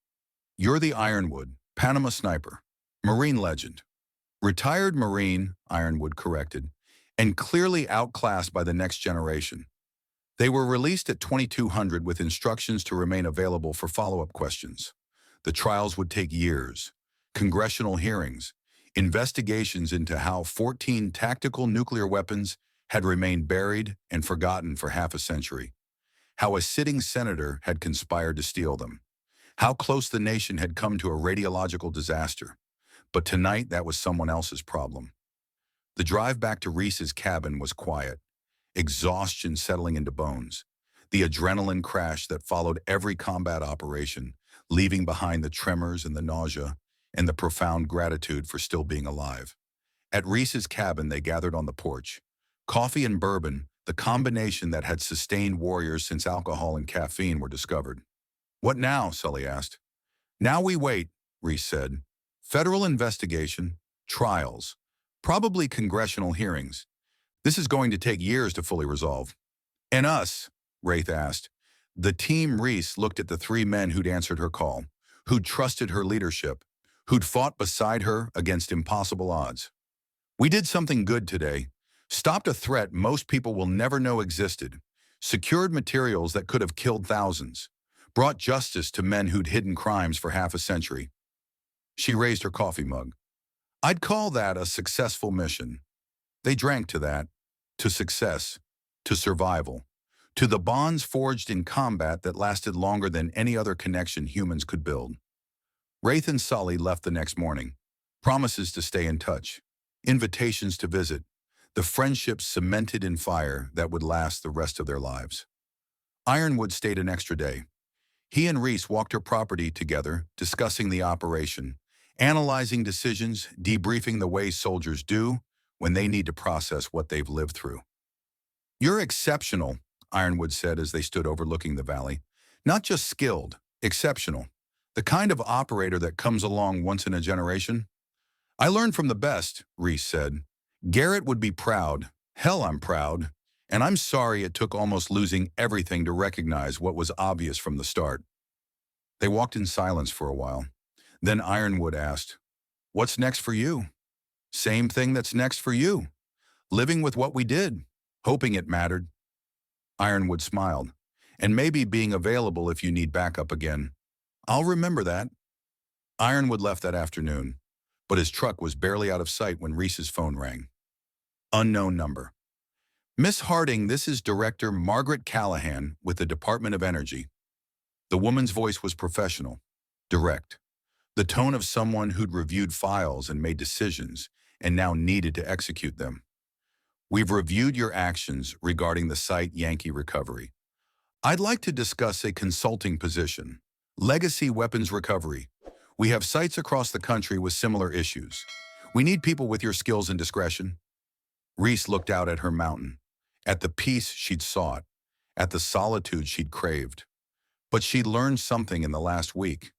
A: You're the Ironwood, Panama sniper, Marine legend. Retired Marine, Ironwood corrected, and clearly outclassed by the next generation. They were released at 2200 with instructions to remain available for follow-up questions. The trials would take years. Congressional hearings, investigations into how 14 tactical nuclear weapons had remained buried and forgotten for half a century. How a sitting senator had conspired to steal them. How close the nation had come to a radiological disaster. But tonight, that was someone else's problem. The drive back to Reese's cabin was quiet, exhaustion settling into bones, the adrenaline crash that followed every combat operation, leaving behind the tremors and the nausea and the profound gratitude for still being alive. At Reese's cabin, they gathered on the porch. Coffee and bourbon, the combination that had sustained warriors since alcohol and caffeine were discovered. What now? Sully asked. Now we wait, Reese said. Federal investigation, trials, probably congressional hearings. This is going to take years to fully resolve. And us? Wraith asked. The team. Reese looked at the three men who'd answered her call, who'd trusted her leadership, who'd fought beside her against impossible odds. We did something good today. Stopped a threat most people will never know existed. Secured materials that could have killed thousands. Brought justice to men who'd hidden crimes for half a century. She raised her coffee mug. I'd call that a successful mission. They drank to that, to success, to survival, to the bonds forged in combat that lasted longer than any other connection humans could build. Wraith and Sully left the next morning. Promises to stay in touch. Invitations to visit. The friendships cemented in fire that would last the rest of their lives. Ironwood stayed an extra day. He and Reese walked her property together, discussing the operation, analyzing decisions, debriefing the way soldiers do when they need to process what they've lived through. You're exceptional, Ironwood said as they stood overlooking the valley. Not just skilled, exceptional. The kind of operator that comes along once in a generation. I learned from the best, Reese said. Garrett would be proud. Hell, I'm proud. And I'm sorry it took almost losing everything to recognize what was obvious from the start. They walked in silence for a while. Then Ironwood asked, What's next for you? Same thing that's next for you. Living with what we did, hoping it mattered. Ironwood smiled. And maybe being available if you need backup again. I'll remember that. Ironwood left that afternoon, but his truck was barely out of sight when Reese's phone rang. Unknown number. Miss Harding, this is Director Margaret Callahan with the Department of Energy. The woman's voice was professional, direct. The tone of someone who'd reviewed files and made decisions and now needed to execute them. We've reviewed your actions regarding the site Yankee recovery. I'd like to discuss a consulting position. Legacy weapons recovery. We have sites across the country with similar issues. We need people with your skills and discretion. Reese looked out at her mountain, at the peace she'd sought, at the solitude she'd craved. But she'd learned something in the last week.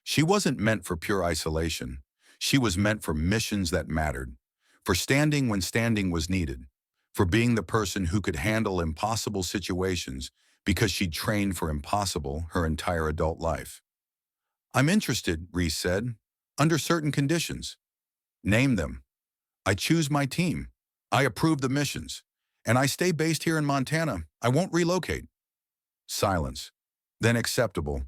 A: She wasn't meant for pure isolation. She was meant for missions that mattered, for standing when standing was needed, for being the person who could handle impossible situations because she'd trained for impossible her entire adult life. I'm interested, Reese said, under certain conditions. Name them. I choose my team. I approve the missions. And I stay based here in Montana. I won't relocate. Silence. Then acceptable.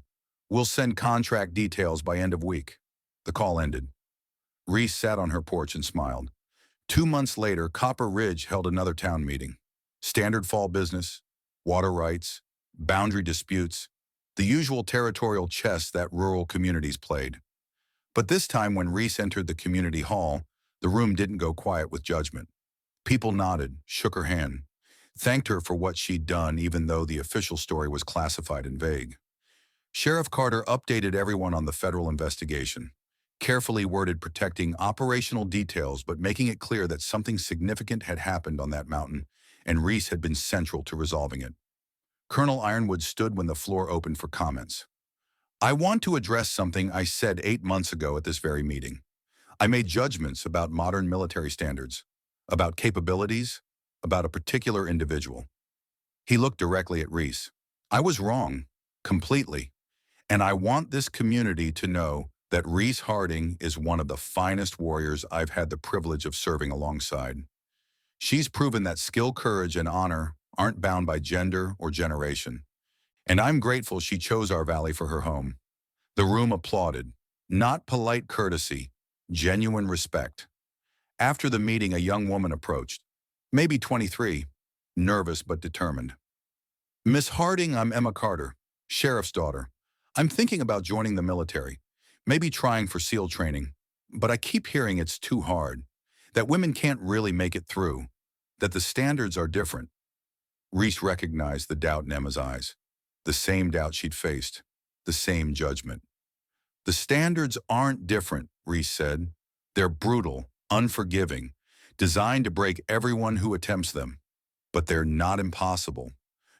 A: We'll send contract details by end of week. The call ended. Reese sat on her porch and smiled. 2 months later, Copper Ridge held another town meeting. Standard fall business, water rights, boundary disputes, the usual territorial chess that rural communities played. But this time when Reese entered the community hall, the room didn't go quiet with judgment. People nodded, shook her hand, thanked her for what she'd done even though the official story was classified and vague. Sheriff Carter updated everyone on the federal investigation, carefully worded protecting operational details but making it clear that something significant had happened on that mountain, and Reese had been central to resolving it. Colonel Ironwood stood when the floor opened for comments. I want to address something I said 8 months ago at this very meeting. I made judgments about modern military standards, about capabilities, about a particular individual. He looked directly at Reese. I was wrong, completely. And I want this community to know that Reese Harding is one of the finest warriors I've had the privilege of serving alongside. She's proven that skill, courage, and honor aren't bound by gender or generation. And I'm grateful she chose our valley for her home. The room applauded. Not polite courtesy, genuine respect. After the meeting, a young woman approached, maybe 23, nervous but determined. Miss Harding, I'm Emma Carter, sheriff's daughter. I'm thinking about joining the military, maybe trying for SEAL training, but I keep hearing it's too hard, that women can't really make it through, that the standards are different. Reese recognized the doubt in Emma's eyes, the same doubt she'd faced, the same judgment. The standards aren't different, Reese said. They're brutal, unforgiving, designed to break everyone who attempts them. But they're not impossible,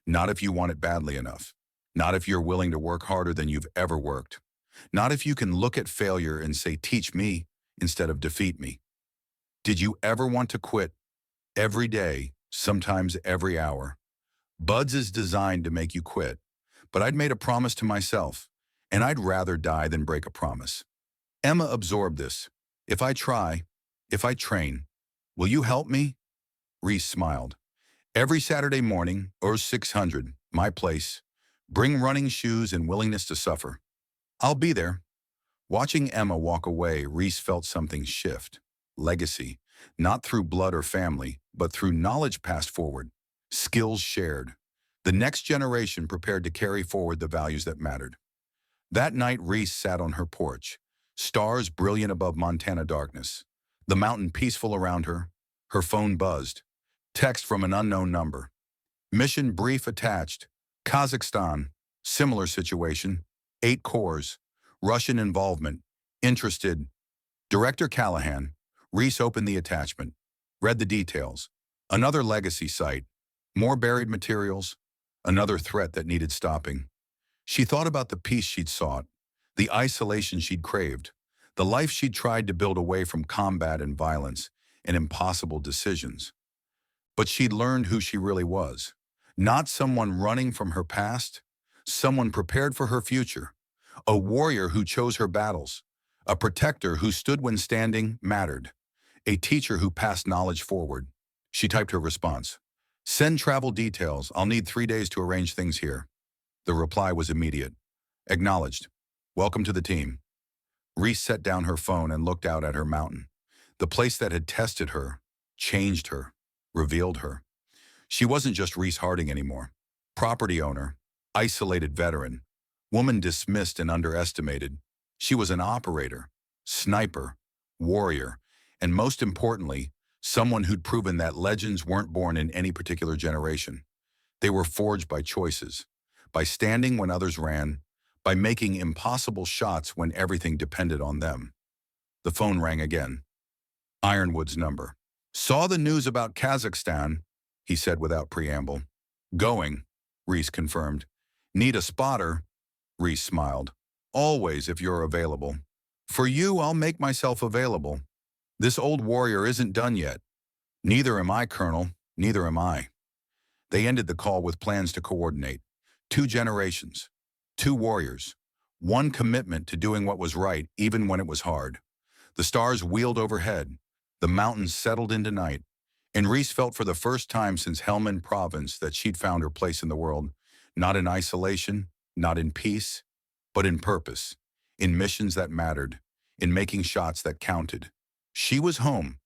A: not if you want it badly enough, not if you're willing to work harder than you've ever worked, not if you can look at failure and say, teach me instead of defeat me. Did you ever want to quit? Every day, sometimes every hour. Buds is designed to make you quit, but I'd made a promise to myself, and I'd rather die than break a promise. Emma absorbed this. If I try, if I train, will you help me? Reese smiled. Every Saturday morning, or 600, my place. Bring running shoes and willingness to suffer. I'll be there. Watching Emma walk away, Reese felt something shift. Legacy, not through blood or family, but through knowledge passed forward, skills shared. The next generation prepared to carry forward the values that mattered. That night, Reese sat on her porch, stars brilliant above Montana darkness, the mountain peaceful around her. Her phone buzzed. Text from an unknown number. Mission brief attached. Kazakhstan. Similar situation. 8 cores. Russian involvement. Interested. Director Callahan. Reese opened the attachment. Read the details. Another legacy site. More buried materials. Another threat that needed stopping. She thought about the peace she'd sought, the isolation she'd craved, the life she'd tried to build away from combat and violence and impossible decisions. But she'd learned who she really was. Not someone running from her past, someone prepared for her future, a warrior who chose her battles, a protector who stood when standing mattered, a teacher who passed knowledge forward. She typed her response. Send travel details. I'll need 3 days to arrange things here. The reply was immediate. Acknowledged. Welcome to the team. Reese set down her phone and looked out at her mountain. The place that had tested her, changed her, revealed her. She wasn't just Reese Harding anymore. Property owner, isolated veteran, woman dismissed and underestimated. She was an operator, sniper, warrior, and most importantly, someone who'd proven that legends weren't born in any particular generation. They were forged by choices, by standing when others ran, by making impossible shots when everything depended on them. The phone rang again. Ironwood's number. Saw the news about Kazakhstan, he said without preamble. Going, Reese confirmed. Need a spotter? Reese smiled. Always if you're available. For you, I'll make myself available. This old warrior isn't done yet. Neither am I, Colonel. Neither am I. They ended the call with plans to coordinate. 2 generations, 2 warriors, 1 commitment to doing what was right even when it was hard. The stars wheeled overhead, the mountains settled into night, and Reese felt for the first time since Helmand Province that she'd found her place in the world, not in isolation, not in peace, but in purpose, in missions that mattered, in making shots that counted. She was home,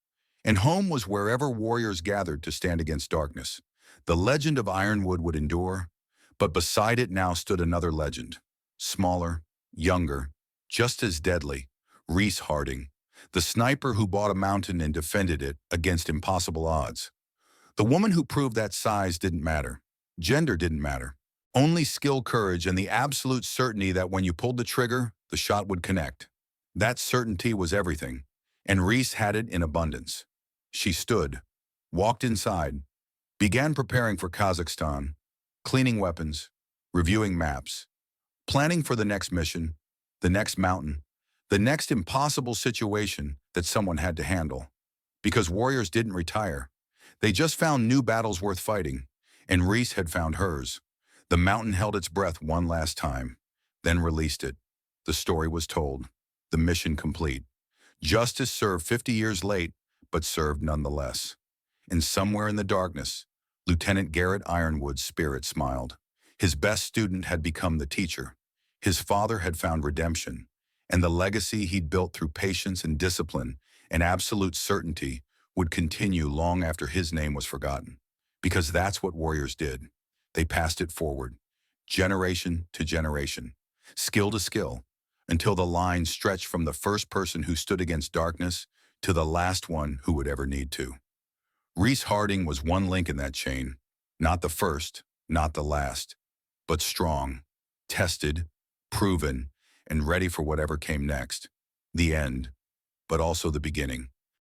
A: and home was wherever warriors gathered to stand against darkness. The legend of Ironwood would endure, but beside it now stood another legend, smaller, younger, just as deadly, Reese Harding, the sniper who bought a mountain and defended it against impossible odds. The woman who proved that size didn't matter, gender didn't matter, Only skill, courage, and the absolute certainty that when you pulled the trigger, the shot would connect. That certainty was everything, and Reese had it in abundance. She stood, walked inside, began preparing for Kazakhstan, cleaning weapons, reviewing maps, planning for the next mission, the next mountain, the next impossible situation that someone had to handle. Because warriors didn't retire. They just found new battles worth fighting, and Reese had found hers. The mountain held its breath one last time, then released it. The story was told. The mission complete. Justice served 50 years late, but served nonetheless. And somewhere in the darkness, Lieutenant Garrett Ironwood's spirit smiled. His best student had become the teacher. His father had found redemption, and the legacy he'd built through patience and discipline and absolute certainty would continue long after his name was forgotten. Because that's what warriors did. They passed it forward, generation to generation, skill to skill, until the line stretched from the first person who stood against darkness to the last one who would ever need to. Reese Harding was one link in that chain, not the first, not the last, but strong, tested, proven, and ready for whatever came next. The end, but also the beginning.